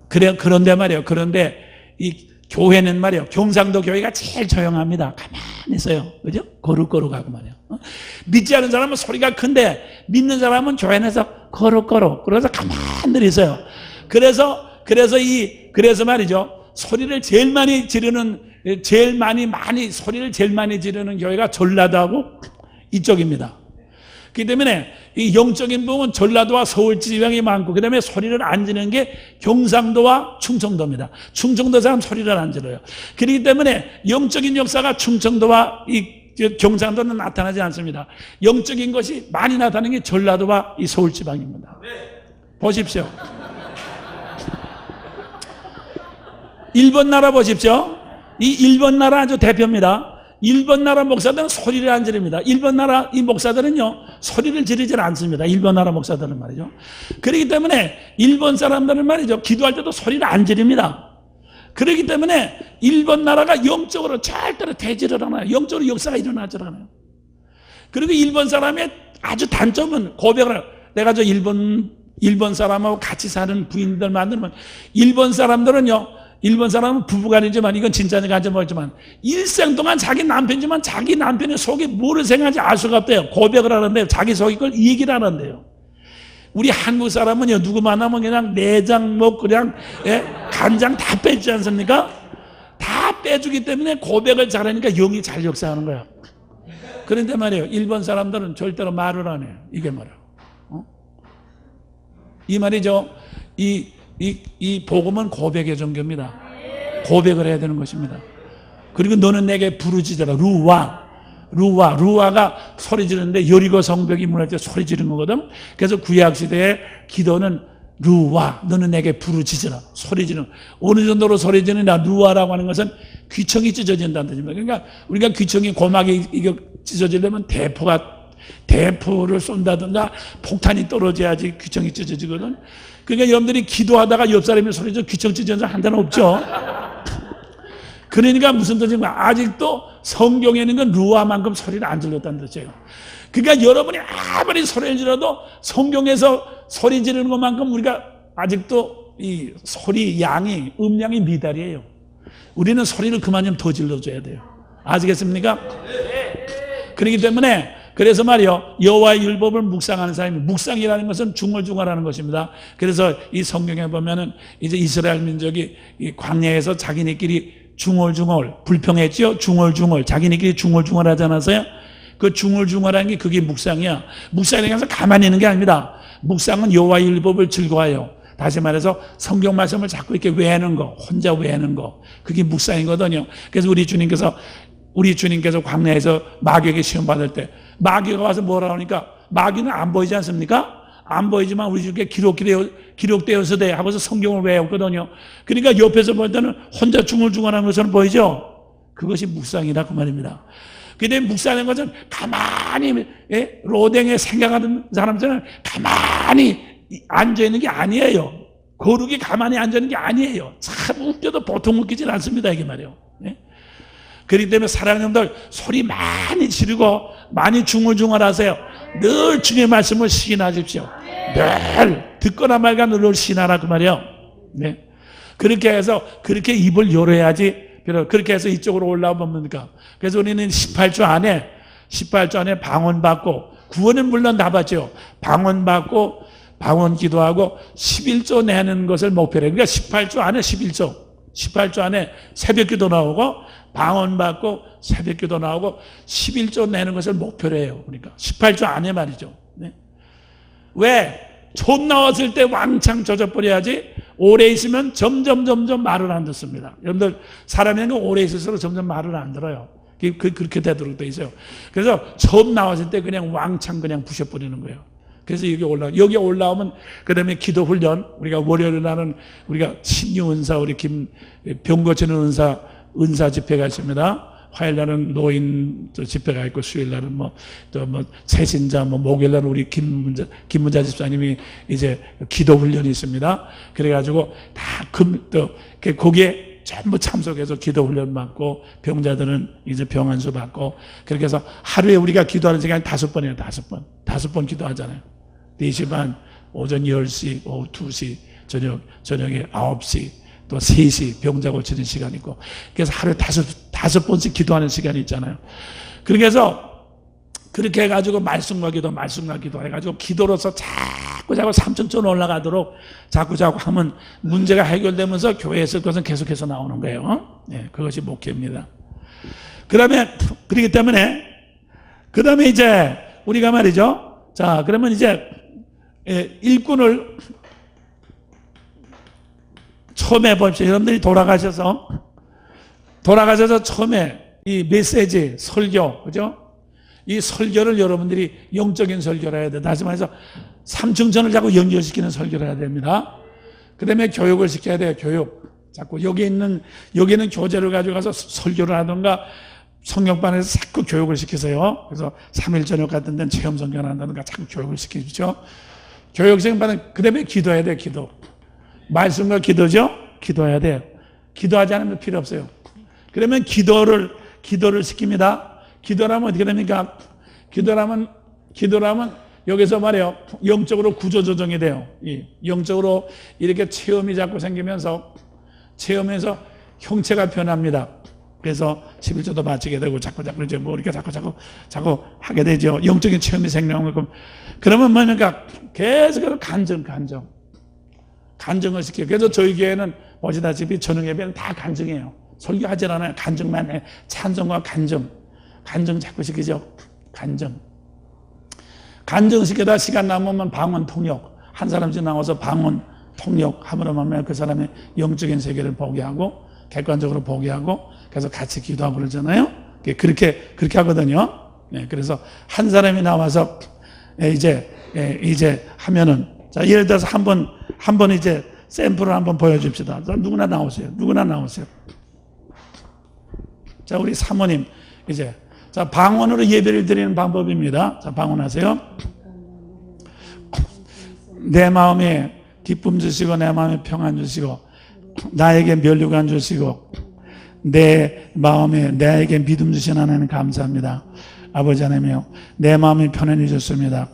그런데 이 교회는 말이요. 경상도 교회가 제일 조용합니다. 가만히 있어요. 그죠? 거룩거룩하고 말이요. 믿지 않는 사람은 소리가 큰데 믿는 사람은 교회에서 거룩거룩. 그래서 가만히 있어요. 그래서 말이죠. 소리를 제일 많이 지르는 교회가 전라도하고 이쪽입니다. 그렇기 때문에 이 영적인 부분은 전라도와 서울 지방이 많고 그다음에 소리를 안 지르는 게 경상도와 충청도입니다. 충청도 사람 소리를 안 질러요. 그렇기 때문에 영적인 역사가 충청도와 이 경상도는 나타나지 않습니다. 영적인 것이 많이 나타나는 게 전라도와 이 서울 지방입니다. 보십시오. 일본 나라 보십시오. 이 일본 나라 아주 대표입니다. 일본 나라 목사들은 소리를 안 지릅니다. 일본 나라 이 목사들은요, 소리를 지르지 않습니다. 일본 나라 목사들은 말이죠. 그렇기 때문에 일본 사람들은 말이죠, 기도할 때도 소리를 안 지릅니다. 그렇기 때문에 일본 나라가 영적으로 절대로 대지를 않아요. 영적으로 역사가 일어나지 않아요. 그리고 일본 사람의 아주 단점은 고백을, 내가 저 일본 사람하고 같이 사는 부인들 만들면, 일본 사람들은요, 일본 사람은 부부간이지만 이건 진짜인지 가지 모르지만 일생 동안 자기 남편이지만 자기 남편의 속에 뭐를 생각하는지 알 수가 없대요. 고백을 하는데요. 자기 속에 걸 얘기를 하는데요. 우리 한국 사람은요, 누구 만나면 그냥 내장 뭐 그냥 간장 다 빼주지 않습니까? 다 빼주기 때문에 고백을 잘하니까 영이 잘 역사하는 거야. 그런데 말이에요, 일본 사람들은 절대로 말을 안 해요. 이게 뭐라? 이 말이죠. 이 복음은 고백의 종교입니다. 고백을 해야 되는 것입니다. 그리고 너는 내게 부르짖어라. 루아가 소리 지르는데 여리고 성벽이 무너질 때 소리 지른 거거든. 그래서 구약시대의 기도는 루아, 너는 내게 부르짖어라. 소리 지르는. 어느 정도로 소리 지르냐. 루아라고 하는 것은 귀청이 찢어진다는 뜻입니다. 그러니까 우리가 귀청이 고막이 이거 찢어지려면 대포를 쏜다든가 폭탄이 떨어져야지 귀청이 찢어지거든. 그러니까 여러분들이 기도하다가 옆 사람이 소리져 귀청 찢어진 한 대는 없죠. 그러니까 무슨 뜻인가? 아직도 성경에는 건 루아만큼 소리를 안 질렀다는 뜻이에요. 그러니까 여러분이 아무리 소리를 질러도 성경에서 소리 지르는 것만큼 우리가 아직도 이 소리 양이, 음량이 미달이에요. 우리는 소리를 그만 좀 더 질러줘야 돼요. 아시겠습니까? 그렇기 때문에 그래서 말이요, 여호와의 율법을 묵상하는 사람이, 묵상이라는 것은 중얼중얼하는 것입니다. 그래서 이 성경에 보면은 이제 이스라엘 민족이 이 광야에서 자기네끼리 중얼중얼 불평했죠. 중얼중얼 자기네끼리 중얼중얼 하지 않았어요? 그 중얼중얼하는 게 그게 묵상이야. 묵상에 가서 가만히 있는 게 아닙니다. 묵상은 여호와의 율법을 즐거워해요. 다시 말해서 성경 말씀을 자꾸 이렇게 외우는 거, 혼자 외우는 거, 그게 묵상이거든요. 그래서 우리 주님께서 광야에서 마귀에게 시험 받을 때 마귀가 와서 뭐라 하니까, 마귀는 안 보이지 않습니까? 안 보이지만 우리 주께 기록되어서 돼 하고서 성경을 외웠거든요. 그러니까 옆에서 볼 때는 혼자 중얼중얼하는 것처럼 보이죠? 그것이 묵상이라 그 말입니다. 근데 묵상하는 것은 가만히 로댕에 생각하는 사람들은 가만히 앉아있는 게 아니에요. 거룩이 가만히 앉아있는 게 아니에요. 참 웃겨도 보통 웃기진 않습니다, 이게 말이에요. 그렇기 때문에 사랑하는 여러분들, 소리 많이 지르고 많이 중얼중얼 하세요. 늘 주님의 말씀을 시인하십시오. 늘 듣거나 말거나 늘 시인하라 그 말이에요. 네. 그렇게 해서 그렇게 입을 열어야지. 그렇게 해서 이쪽으로 올라오면 뭡니까? 그래서 우리는 18주 안에 방언받고, 구원은 물론 다 받죠. 방언받고 방언 기도하고 11조 내는 것을 목표로 해요. 그러니까 18주 안에 18주 안에 새벽기도 나오고 방언받고 새벽기도 나오고 11조 내는 것을 목표로 해요. 그러니까 18주 안에 말이죠. 네. 왜? 좀 나왔을 때 왕창 젖어버려야지. 오래 있으면 점점 말을 안 듣습니다. 여러분들 사람이 오래 있을수록 점점 말을 안 들어요. 그렇게 되도록 돼 있어요. 그래서 처음 나왔을 때 그냥 왕창 그냥 부셔버리는 거예요. 그래서 여기 올라오면 그다음에 기도 훈련, 우리가 월요일 날은 우리가 신유 은사, 우리 병 고치는 은사 집회가 있습니다. 화요일날은 노인 집회가 있고 수요일날은 새신자 목요일날은 우리 김문자 집사님이 이제 기도 훈련이 있습니다. 그래가지고 다 거기에 전부 참석해서 기도 훈련 받고 병자들은 이제 병안수 받고 그렇게 해서 하루에 우리가 기도하는 시간이 5번이에요. 5번. 5번 기도하잖아요. 4시 반, 오전 10시, 오후 2시, 저녁에 9시, 또 3시 병자 고치는 시간이 있고 그래서 하루에 5번씩 기도하는 시간이 있잖아요. 그렇게 해서 그렇게 해가지고 말씀과 기도 해가지고 기도로서 자꾸 3층 올라가도록 자꾸 하면 문제가 해결되면서 교회에 있을 것은 계속해서 나오는 거예요. 네, 그것이 목회입니다. 그렇기 때문에 그 다음에 이제 우리가 말이죠. 자, 그러면 이제 일꾼을 처음에 봅시다. 여러분들이 돌아가셔서 처음에 이 메시지, 설교, 그죠? 이 설교를 여러분들이 영적인 설교를 해야 돼. 다시 말해서 삼층천을 자꾸 연결시키는 설교를 해야 됩니다. 그 다음에 교육을 시켜야 돼요. 교육. 자꾸 여기는 교재를 가져가서 설교를 하던가 성경반에서 자꾸 교육을 시키세요. 그래서 3일 저녁 같은 데는 체험 성경을 한다든가 자꾸 교육을 시키죠. 교육생반은 그 다음에 기도해야 돼요. 기도. 말씀과 기도죠. 기도해야 돼요. 기도하지 않으면 필요 없어요. 그러면 기도를 시킵니다. 기도라면 어떻게 됩니까? 기도라면 여기서 말이에요. 영적으로 구조조정이 돼요. 영적으로 이렇게 체험이 자꾸 생기면서 체험에서 형체가 변합니다. 그래서 11조도 바치게 되고 자꾸 이제 이렇게 자꾸 하게 되죠. 영적인 체험이 생겨나고 그러면 뭐니까 계속해서 간증을 시켜요. 그래서 저희 교회는 보시다시피 저녁 예배는 다 간증이에요. 설교하지 않아요. 간증만 해. 찬송과 간증 자꾸 시키죠. 간증 시키다 시간 남으면 방언 통역. 한 사람씩 나와서 방언 통역 하면 그 사람의 영적인 세계를 보게 하고 객관적으로 보게 하고 그래서 같이 기도하고 그러잖아요. 그렇게 하거든요. 네, 그래서 한 사람이 나와서 이제 하면은 자, 예를 들어서 한번 이제 샘플을 한번 보여줍시다. 자, 누구나 나오세요. 자, 우리 사모님 이제 자, 방언으로 예배를 드리는 방법입니다. 자, 방언하세요. 내 마음에 기쁨 주시고 내 마음에 평안 주시고 나에게 면류관 주시고 내 마음에 나에게 믿음 주신 하나님 감사합니다. 아버지 하나님이요, 내 마음이 편안히 줬습니다.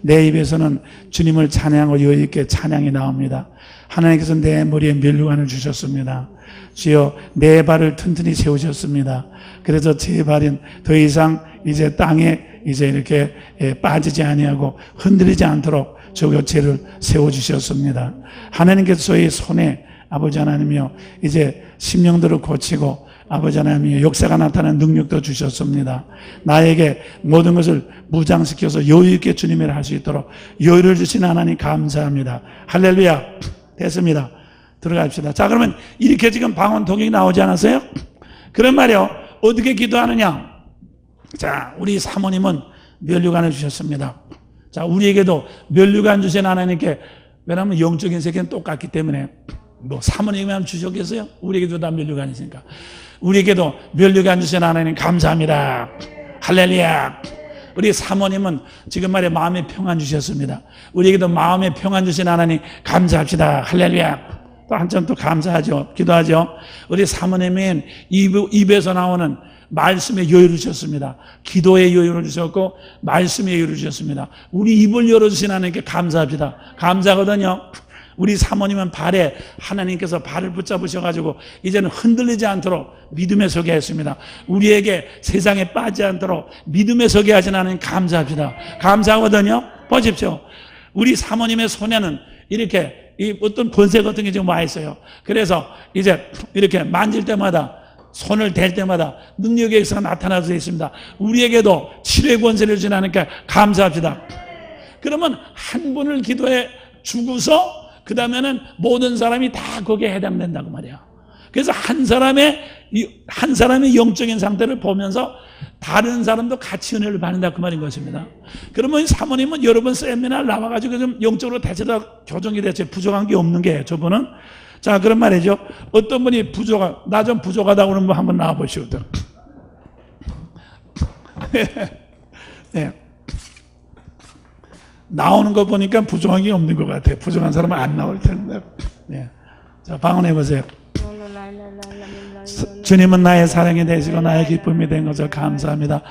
내 입에서는 주님을 찬양하고 여유있게 찬양이 나옵니다. 하나님께서 내 머리에 면류관을 주셨습니다. 주여 내 발을 튼튼히 세우셨습니다. 그래서 제 발은 더 이상 이제 땅에 이제 이렇게 빠지지 아니하고 흔들리지 않도록 저 교체를 세워주셨습니다. 하나님께서 저희 손에 아버지 하나님이요 이제 심령들을 고치고 아버지 하나님이요 역사가 나타나는 능력도 주셨습니다. 나에게 모든 것을 무장시켜서 여유있게 주님을 할 수 있도록 여유를 주신 하나님 감사합니다. 할렐루야. 됐습니다. 들어갑시다. 자, 그러면 이렇게 지금 방언 통역이 나오지 않았어요? 그런 말이요. 어떻게 기도하느냐? 자, 우리 사모님은 면류관을 주셨습니다. 자, 우리에게도 면류관 주신 하나님께, 왜냐하면 영적인 세계는 똑같기 때문에 사모님만 주셨겠어요? 우리에게도 다 면류관이 있으니까. 우리에게도 면류관 주신 하나님 감사합니다. 할렐루야. 우리 사모님은 지금 말에 마음에 평안 주셨습니다. 우리에게도 마음에 평안 주신 하나님 감사합시다. 할렐루야. 또 한참 또 감사하죠. 기도하죠. 우리 사모님은 입에서 나오는 말씀의 여유를 주셨습니다. 기도의 여유를 주셨고 말씀의 여유를 주셨습니다. 우리 입을 열어주신 하나님께 감사합시다. 감사하거든요. 우리 사모님은 발에 하나님께서 발을 붙잡으셔가지고 이제는 흔들리지 않도록 믿음에 서게 했습니다. 우리에게 세상에 빠지지 않도록 믿음에 서게 하신 하나님 감사합시다. 감사하거든요. 보십시오. 우리 사모님의 손에는 이렇게 이 어떤 권세 같은 게 지금 와 있어요. 그래서 이제 이렇게 만질 때마다 손을 댈 때마다 능력의 역사가 나타나서 있습니다. 우리에게도 치료의 권세를 주시니까 감사합시다. 그러면 한 분을 기도해 주고서 그 다음에는 모든 사람이 다 거기에 해당된다고 말이야. 그래서 한 사람의 영적인 상태를 보면서 다른 사람도 같이 은혜를 받는다 그 말인 것입니다. 그러면 사모님은 여러 번 세미나를 나와가지고 좀 영적으로 대체다 교정이 대체 부족한 게 없는 게 저분은. 자, 그런 말이죠. 어떤 분이 나 좀 부족하다고 그러면 한번 나와보시오. 네. 나오는 거 보니까 부정한 게 없는 것 같아요. 부정한 사람은 안 나올 텐데. 네. 자, 방언해 보세요. 주님은 나의 사랑이 되시고 나의 기쁨이 된 것을 감사합니다.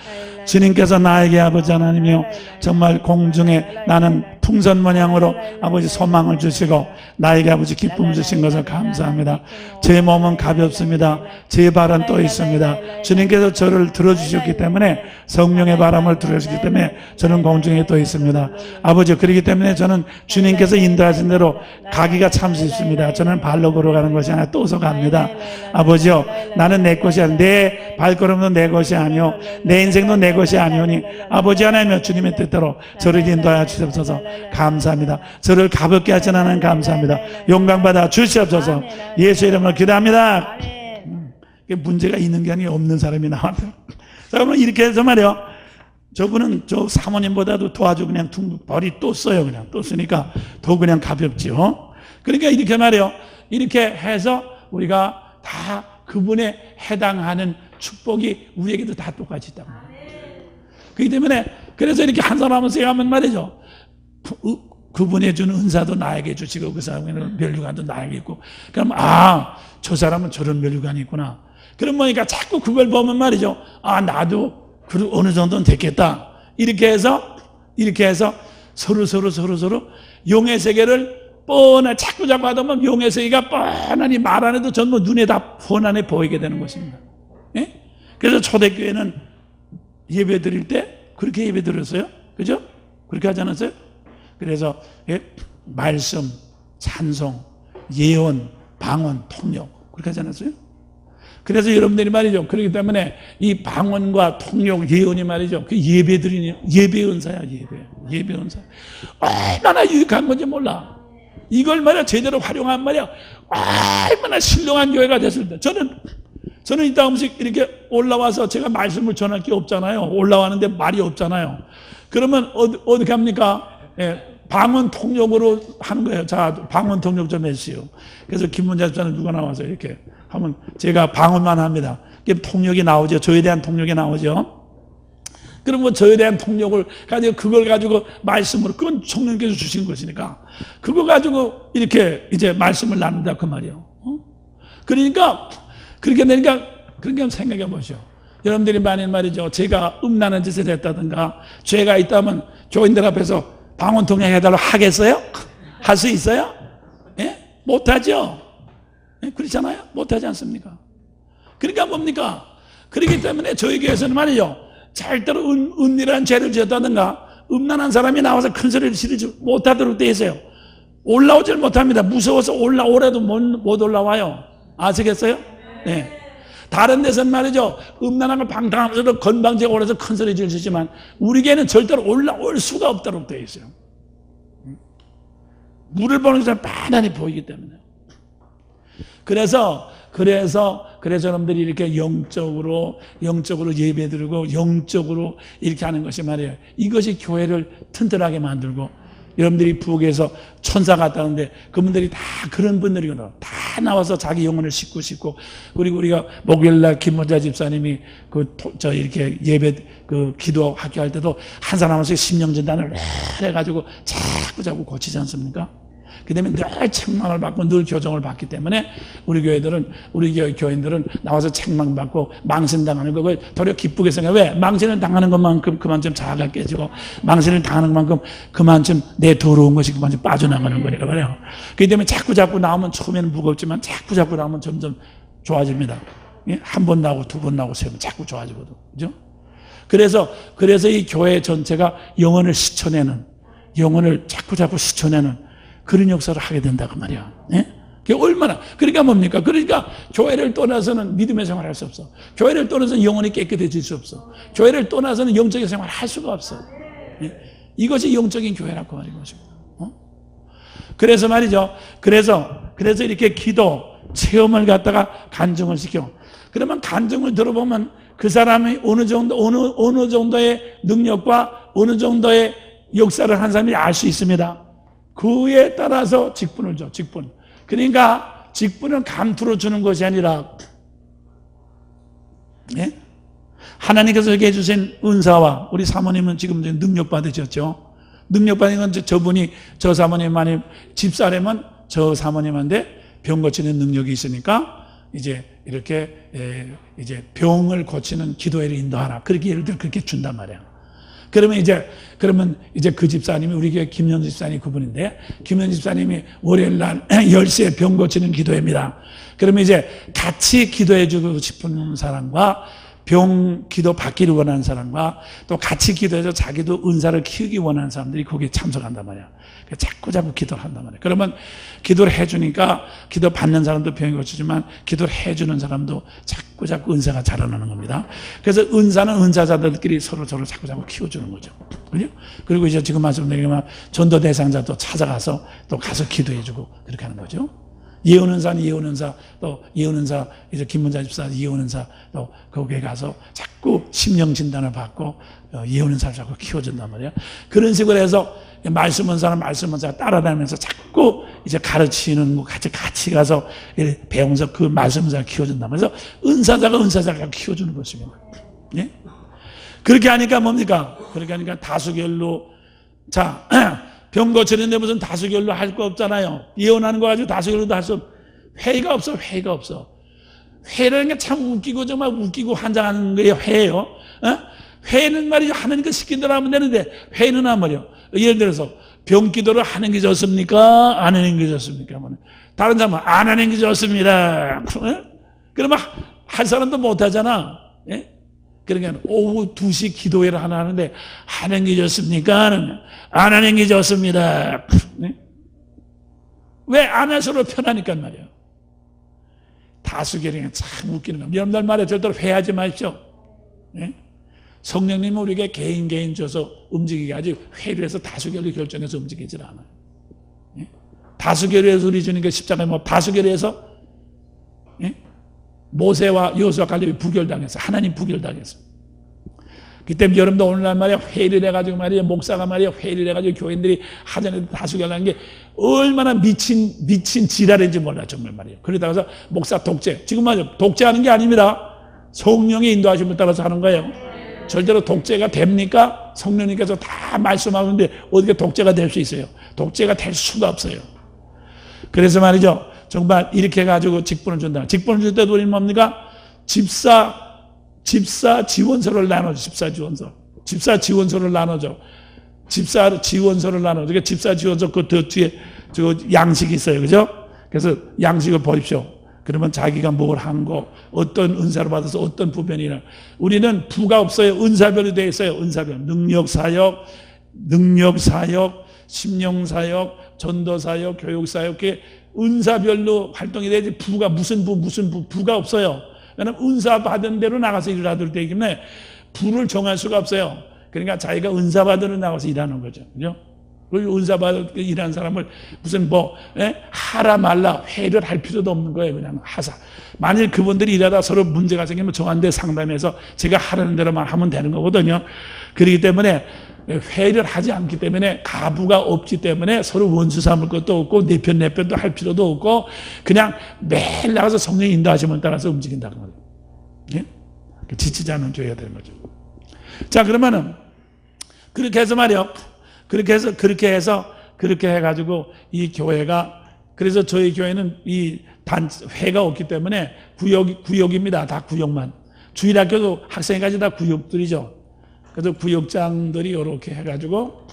주님께서 나에게 아버지 하나님이요 정말 공중에 나는 풍선 모양으로 아버지 소망을 주시고 나에게 아버지 기쁨을 주신 것을 감사합니다. 제 몸은 가볍습니다. 제 발은 또 있습니다. 주님께서 저를 들어주셨기 때문에 성령의 바람을 들어주셨기 때문에 저는 공중에 또 있습니다. 아버지 그렇기 때문에 저는 주님께서 인도하신 대로 가기가 참 쉽습니다. 저는 발로 걸어가는 것이 아니라 또서 갑니다. 아버지요 나는 내 것이 아니오 내 발걸음도 내 것이 아니오 내 인생도 내 것이 아니오니 아버지 하나님의 주님의 뜻대로 저를 인도하여 주시옵소서. 감사합니다. 저를 가볍게 하시는 하나님 감사합니다. 영광받아 주시옵소서. 예수 이름으로 기도합니다. 문제가 있는 게 아니라 없는 사람이 나왔어요. 자, 그러면 이렇게 해서 말이요. 저분은 저 사모님보다도 더 아주 그냥 벌이 떴어요. 그냥 떴으니까 더 그냥 가볍죠. 그러니까 이렇게 말이요. 이렇게 해서 우리가 다 그분에 해당하는 축복이 우리에게도 다 똑같이 있다고. 그렇기 때문에 그래서 이렇게 한 사람을 하면 말이죠. 그분이 주는 은사도 나에게 주시고 그 사람에는 면류관도 나에게 있고 그럼 저 사람은 저런 면류관이 있구나. 그럼 뭐니까 자꾸 그걸 보면 말이죠. 나도 어느 정도는 됐겠다. 이렇게 해서 서로 용의 세계를 뻔하게 자꾸 하다 보면 용의 세계가 뻔하니 말 안 해도 전부 눈에 다 뻔하게 보이게 되는 것입니다. 예? 그래서 초대교회는 예배 드릴 때 그렇게 예배 드렸어요. 그죠? 그렇게 하지 않았어요? 그래서 말씀, 찬송, 예언, 방언, 통역 그렇게 하지 않았어요? 그래서 여러분들이 말이죠. 그렇기 때문에 이 방언과 통역, 예언이 말이죠. 그 예배 드리는 예배 은사야, 예배 은사. 얼마나 유익한 건지 몰라. 이걸 말이야 제대로 활용한 말이야. 얼마나 신령한 교회가 됐을 때. 저는 이따 음식 이렇게 올라와서 제가 말씀을 전할 게 없잖아요. 올라왔는데 말이 없잖아요. 그러면 어떻게 합니까? 방언 통역으로 하는 거예요. 자, 방언 통역 좀 해주세요. 그래서 김문자 집사는 누가 나와서 이렇게 하면 제가 방언만 합니다. 통역이 나오죠. 저에 대한 통역이 나오죠. 그럼 뭐 저에 대한 통역을 가지고 그걸 가지고 말씀으로 그건 성령께서 주신 것이니까 그거 가지고 이렇게 이제 말씀을 나눈다 그 말이에요. 그러니까 그렇게 되니까 그렇게 한번 생각해 보시오. 여러분들이 만일 말이죠. 제가 음란한 짓을 했다든가 죄가 있다면 교인들 앞에서 방언 통역 해달라고 하겠어요? 할 수 있어요? 예? 못하죠? 예? 그렇잖아요? 못하지 않습니까? 그러니까 뭡니까? 그렇기 때문에 저희 교회에서는 말이죠. 절대로 은밀한 죄를 지었다든가 음란한 사람이 나와서 큰 소리를 지르지 못하도록 되어 있어요. 올라오질 못합니다. 무서워서 올라오래도 못 올라와요. 아시겠어요? 네. 다른 데서는 말이죠. 음란한 걸 방탕하면서도 건방지게 올라서 큰 소리 지르시지만 우리 교회는 절대로 올라올 수가 없도록 되어 있어요. 물을 보는 것처럼 빤하니 보이기 때문에. 그래서 여러분들이 이렇게 영적으로 예배드리고 영적으로 이렇게 하는 것이 말이에요. 이것이 교회를 튼튼하게 만들고 여러분들이 부엌에서 천사 같다는데 그분들이 다 그런 분들이거든요. 다 나와서 자기 영혼을 싣고 그리고 우리가 목요일날 김문자 집사님이 이렇게 예배 기도 학교 할 때도 한 사람씩 심령진단을 해가지고 자꾸 고치지 않습니까? 그 다음에 늘 책망을 받고 늘 교정을 받기 때문에 우리 교인들은 나와서 책망받고 망신당하는 걸 도리어 기쁘게 생각해. 왜? 망신을 당하는 것만큼 그만큼 자아가 깨지고 망신을 당하는 것만큼 그만큼 내 더러운 것이 그만큼 빠져나가는 거니까 말이에요. 그렇기 때문에 자꾸 나오면 처음에는 무겁지만 자꾸 나오면 점점 좋아집니다. 한 번 나오고 두 번 나오고 세 번 자꾸 좋아지거든. 그죠? 그래서 이 교회 전체가 영혼을 씻어내는 영혼을 자꾸 씻어내는 그런 역사를 하게 된다고 말이야. 예? 그게 얼마나, 그러니까 뭡니까? 그러니까 교회를 떠나서는 믿음의 생활을 할 수 없어. 교회를 떠나서는 영혼이 깨끗해질 수 없어. 교회를 떠나서는 영적인 생활을 할 수가 없어. 예? 이것이 영적인 교회라고 말인 것입니다. 그래서 말이죠. 그래서 이렇게 기도, 체험을 갖다가 간증을 시켜. 그러면 간증을 들어보면 그 사람이 어느 정도의 능력과 어느 정도의 역사를 한 사람이 알 수 있습니다. 그에 따라서 직분을 줘, 직분. 그러니까 직분은 감투로 주는 것이 아니라, 예? 하나님께서 저에게 주신 은사와 우리 사모님은 지금 능력 받으셨죠. 능력 받은 건 저분이 저 사모님만이 집사람은 저 사모님한테 병 고치는 능력이 있으니까 이제 이렇게 이제 병을 고치는 기도회를 인도하라. 그렇게 예를 들어 그렇게 준단 말이야. 그러면 이제 그 집사님이 우리 교회 김현 집사님 그분인데 김현 집사님이 월요일 날 10시에 병 고치는 기도회입니다. 그러면 이제 같이 기도해 주고 싶은 사람과 병 기도 받기를 원하는 사람과 또 같이 기도해서 자기도 은사를 키우기 원하는 사람들이 거기에 참석한단 말이야. 자꾸 기도를 한단 말이야. 그러면 기도를 해주니까 기도 받는 사람도 병이 고치지만 기도를 해주는 사람도 자꾸 은사가 자라나는 겁니다. 그래서 은사는 은사자들끼리 서로 자꾸 키워주는 거죠. 그죠? 그리고 이제 지금 말씀드리면 전도 대상자도 찾아가서 또 가서 기도해주고 그렇게 하는 거죠. 예언은사는 예언은사, 또 예언은사, 이제 김문자 집사 예언은사, 또 거기에 가서 자꾸 심령 진단을 받고 예언은사를 자꾸 키워준단 말이에요. 그런 식으로 해서 말씀은사는 말씀은사 따라다니면서 자꾸 이제 가르치는 거 같이 가서 배우면서 그 말씀은사를 키워준단 말이에요. 그래서 은사자가 은사자가 키워주는 것입니다. 예? 그렇게 하니까 뭡니까? 그렇게 하니까 다수결로, 자, 병 고치는데 무슨 다수결로 할 거 없잖아요. 예언하는 거 가지고 다수결로도 할 수 없어. 회의가 없어. 회의라는 게 참 웃기고 정말 웃기고 환장하는 거예요. 회예요. 어? 회는 말이죠. 하나님께 시킨 대로 하면 되는데 회는 안 말이요. 예를 들어서 병 기도를 하는 게 좋습니까? 안 하는 게 좋습니까? 다른 사람은 안 하는 게 좋습니다. 어? 그러면 할 사람도 못 하잖아. 예? 그러니까 오후 2시 기도회를 하나 하는데 하는 게 좋습니까? 안 하는 게 좋습니다. 네? 왜 안 해서로 편하니까 말이에요. 다수결이 참 웃기는 겁니다. 여러분들 말에 절대로 회하지 마십시오. 네? 성령님은 우리에게 개인 줘서 움직이게 하지 회의를 해서 다수결로 결정해서 움직이질 않아요. 네? 다수결에서 우리 주님께 십자가에 다수결에서 네? 모세와 여호수아 갈렙이 부결당했어. 하나님 부결당했어. 그때 여러분도 오늘날 말이야 회의를 해가지고 말이야 목사가 말이야 회의를 해가지고 교인들이 하자는 다수결하는 게 얼마나 미친 지랄인지 몰라 정말 말이에요. 그러다가 목사 독재. 지금 말이야 독재하는 게 아닙니다. 성령의 인도하심을 따라서 하는 거예요. 절대로 독재가 됩니까? 성령님께서 다 말씀하는데 어떻게 독재가 될 수 있어요? 독재가 될 수가 없어요. 그래서 말이죠. 정말 이렇게 해가지고 직분을 준다. 직분을 줄 때도 우리는 뭡니까? 집사 지원서를 나눠줘. 집사 지원서를 나눠줘. 그러니까 집사 지원서 그 뒤에 저 양식이 있어요. 그죠? 그래서 양식을 보십시오. 그러면 자기가 뭘 한 거, 어떤 은사를 받아서 어떤 부변이나. 우리는 부가 없어요. 은사별로 되어 있어요. 은사별. 능력사역, 심령사역, 전도사역, 교육사역, 은사별로 활동이 되지 부가 무슨 부가 없어요. 왜냐하면 은사 받은 대로 나가서 일을 하도록 되기 때문에 부를 정할 수가 없어요. 그러니까 자기가 은사 받은 대로 나가서 일하는 거죠. 그죠? 그리고 은사 받은 일하는 사람을 무슨 하라 말라 회의를 할 필요도 없는 거예요. 그냥 하사. 만일 그분들이 일하다 서로 문제가 생기면 저한테 상담해서 제가 하라는 대로만 하면 되는 거거든요. 그렇기 때문에 회의를 하지 않기 때문에 가부가 없기 때문에 서로 원수 삼을 것도 없고 내 편도 할 필요도 없고 그냥 매일 나가서 성령의 인도하심을 따라서 움직인다는 거예요. 예? 지치지 않는 교회가 되는 거죠. 자, 그러면은 그렇게 해서 말이요. 그렇게 해가지고 이 교회가 그래서 저희 교회는 이 회가 없기 때문에 구역입니다. 다 구역만. 주일학교도 학생까지 다 구역들이죠. 그래서 구역장들이 이렇게 해가지고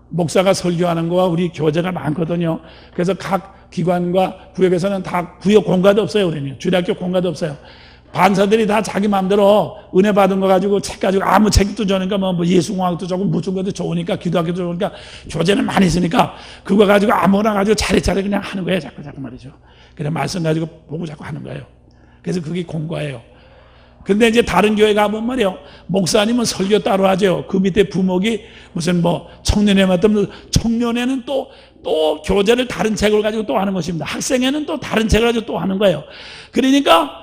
목사가 설교하는 거와 우리 교재가 많거든요. 그래서 각 기관과 구역에서는 다 구역 공과도 없어요. 우리는 주일학교 공과도 없어요. 반사들이 다 자기 마음대로 은혜 받은 거 가지고 책 가지고 아무 책도 좋으니까 뭐 예수공학도 좋고 무슨 것도 좋으니까 기도학교도 좋으니까 교재는 많이 있으니까 그거 가지고 아무거나 가지고 차례차례 그냥 하는 거예요. 자꾸 말이죠. 그래 말씀 가지고 보고 자꾸 하는 거예요. 그래서 그게 공과예요. 근데 이제 다른 교회 가보면 말이에요. 목사님은 설교 따로 하죠. 그 밑에 부목이 무슨 청년회 맡으면 청년회는 또 교재를 다른 책을 가지고 또 하는 것입니다. 학생회는 또 다른 책을 가지고 또 하는 거예요. 그러니까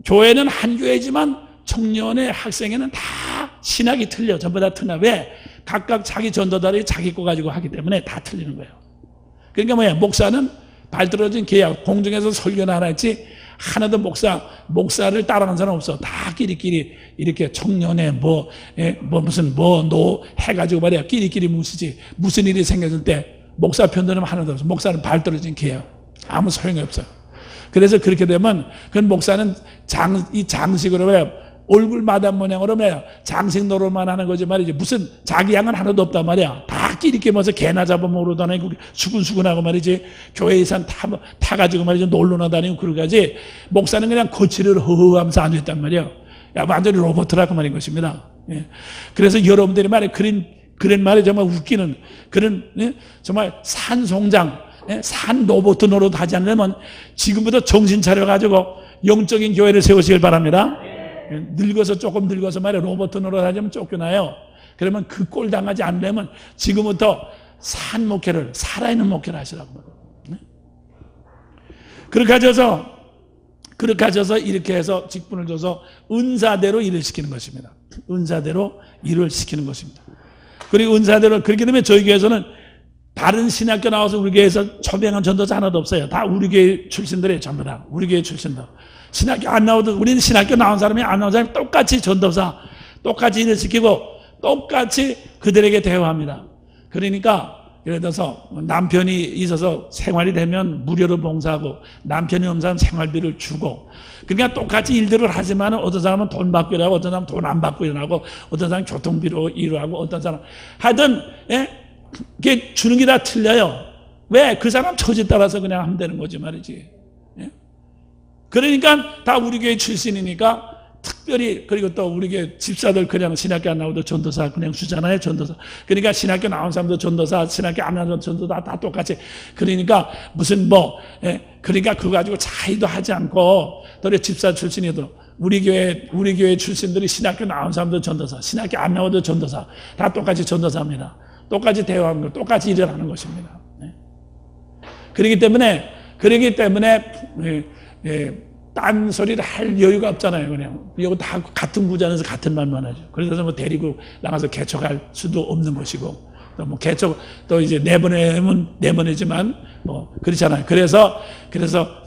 교회는 한 교회지만 청년회, 학생회는 다 신학이 틀려. 전부 다 틀려. 왜? 각각 자기 전도자를 자기 거 가지고 하기 때문에 다 틀리는 거예요. 그러니까 목사는 발들어진 계약, 공중에서 설교는 하나 했지 하나도 목사를 따라가는 사람 없어. 다 끼리끼리 이렇게 청년회 노 해가지고 말이야. 끼리끼리 뭉치지. 무슨 일이 생겼을 때 목사 편드는 하나도 없어. 목사는 발 떨어진 개야. 아무 소용이 없어. 그래서 그렇게 되면 그 목사는 이 장식으로 왜 얼굴 마담 모양으로 왜 장식 노릇만 하는 거지 말이지. 무슨 자기 양은 하나도 없단 말이야. 다 끼리끼리 모여서 개나 잡아먹으러 다니고 수근수근하고 말이지. 교회 예산 타가지고 말이지 놀러나 다니고 그러가지. 목사는 그냥 거칠을 허허하면서 앉아있단 말이야. 야, 완전히 로봇이라고 말인 것입니다. 예. 그래서 여러분들이 말이야 그런 말이 정말 웃기는 그런 정말 산송장 산 로봇 노릇 하지 않으면 지금부터 정신 차려가지고 영적인 교회를 세우시길 바랍니다. 늙어서 조금 늙어서 말이야 로봇 노릇 하자면 쫓겨나요. 그러면 그 꼴 당하지 않으려면 지금부터 산 목회를 살아있는 목회를 하시라고 말이에요. 그렇게 하셔서 이렇게 해서 직분을 줘서 은사대로 일을 시키는 것입니다. 은사대로 일을 시키는 것입니다. 그리고 은사대로 그렇게 되면 저희 교회에서는 다른 신학교 나와서 우리 교회에서 초빙한 전도자 하나도 없어요. 다 우리 교회 출신들이에요. 전부 다 우리 교회 출신들. 신학교 안 나오던 우리는 신학교 나온 사람이 안 나온 사람이 똑같이 전도사 똑같이 일을 시키고 똑같이 그들에게 대화합니다. 그러니까 예를 들어서 남편이 있어서 생활이 되면 무료로 봉사하고 남편이 없는 사람 생활비를 주고 그러니까 똑같이 일들을 하지만 어떤 사람은 돈 받고 일하고 어떤 사람은 돈 안 받고 일하고 어떤 사람은 교통비로 일하고 어떤 사람은 하여튼 그게 주는 게 다 틀려요. 왜? 그 사람 처지 따라서 그냥 하면 되는 거지 말이지. 그러니까 다 우리 교회 출신이니까 특별히 그리고 또 우리 교회 집사들 그냥 신학교 안 나오도 전도사 그냥 주잖아요. 전도사. 그러니까 신학교 나온 사람도 전도사 신학교 안 나온 전도사 다 똑같이 그러니까 무슨 그러니까 그거 가지고 차이도 하지 않고 또 집사 출신이도 우리 교회 출신들이 신학교 나온 사람도 전도사 신학교 안 나오도 전도사 다 똑같이 전도사입니다. 똑같이 대화하는 거 똑같이 일을 하는 것입니다. 그렇기 때문에 딴 소리를 할 여유가 없잖아요. 그냥 이거 다 같은 구자 안에서 같은 말만 하죠. 그래서 뭐 데리고 나가서 개척할 수도 없는 것이고 또 뭐 개척 또 이제 내보내면 내보내지만 뭐 그렇잖아요. 그래서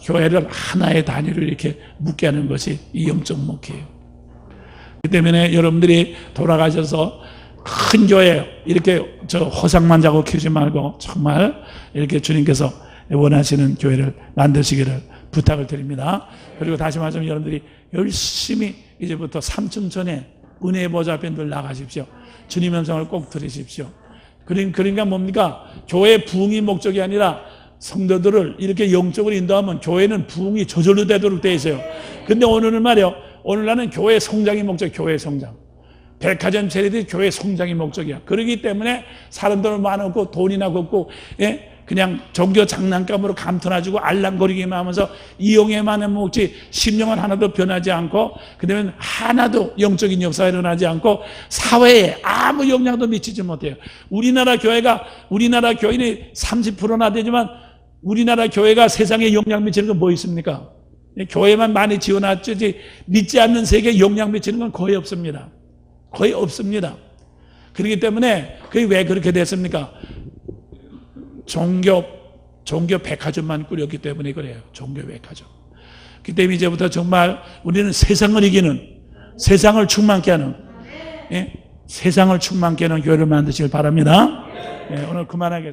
교회를 하나의 단위로 이렇게 묶게 하는 것이 이 영적 목회예요. 그렇기 때문에 여러분들이 돌아가셔서 큰 교회 이렇게 허상만 자고 키우지 말고 정말 이렇게 주님께서 원하시는 교회를 만드시기를 부탁을 드립니다. 그리고 다시 말하자면 여러분들이 열심히 이제부터 삼층천에 은혜의 보좌 앞에 늘 나가십시오. 주님의 음성을 꼭 들으십시오. 그러니까 뭡니까? 교회 부흥이 목적이 아니라 성도들을 이렇게 영적으로 인도하면 교회는 부흥이 저절로 되도록 되어 있어요. 근데 오늘은 말이요. 오늘날은 교회 성장이 목적, 교회 성장. 백화점 차리듯이 교회 성장이 목적이야. 그렇기 때문에 사람들 많고 돈이나 걷고 그냥 종교 장난감으로 감투나주고 알랑거리기만 하면서 이용에만 먹지 심령은 하나도 변하지 않고 그다음에 하나도 영적인 역사가 일어나지 않고 사회에 아무 영향도 미치지 못해요. 우리나라 교인이 30%나 되지만 우리나라 교회가 세상에 영향 미치는 건 뭐 있습니까? 교회만 많이 지어놨지 믿지 않는 세계에 영향 미치는 건 거의 없습니다. 거의 없습니다. 그렇기 때문에 그게 왜 그렇게 됐습니까? 종교 백화점만 꾸렸기 때문에 그래요. 종교 백화점. 그렇기 때문에 이제부터 정말 우리는 세상을 이기는, 세상을 충만케 하는, 세상을 충만케 하는 교회를 만드시길 바랍니다. 오늘 그만하겠습니다.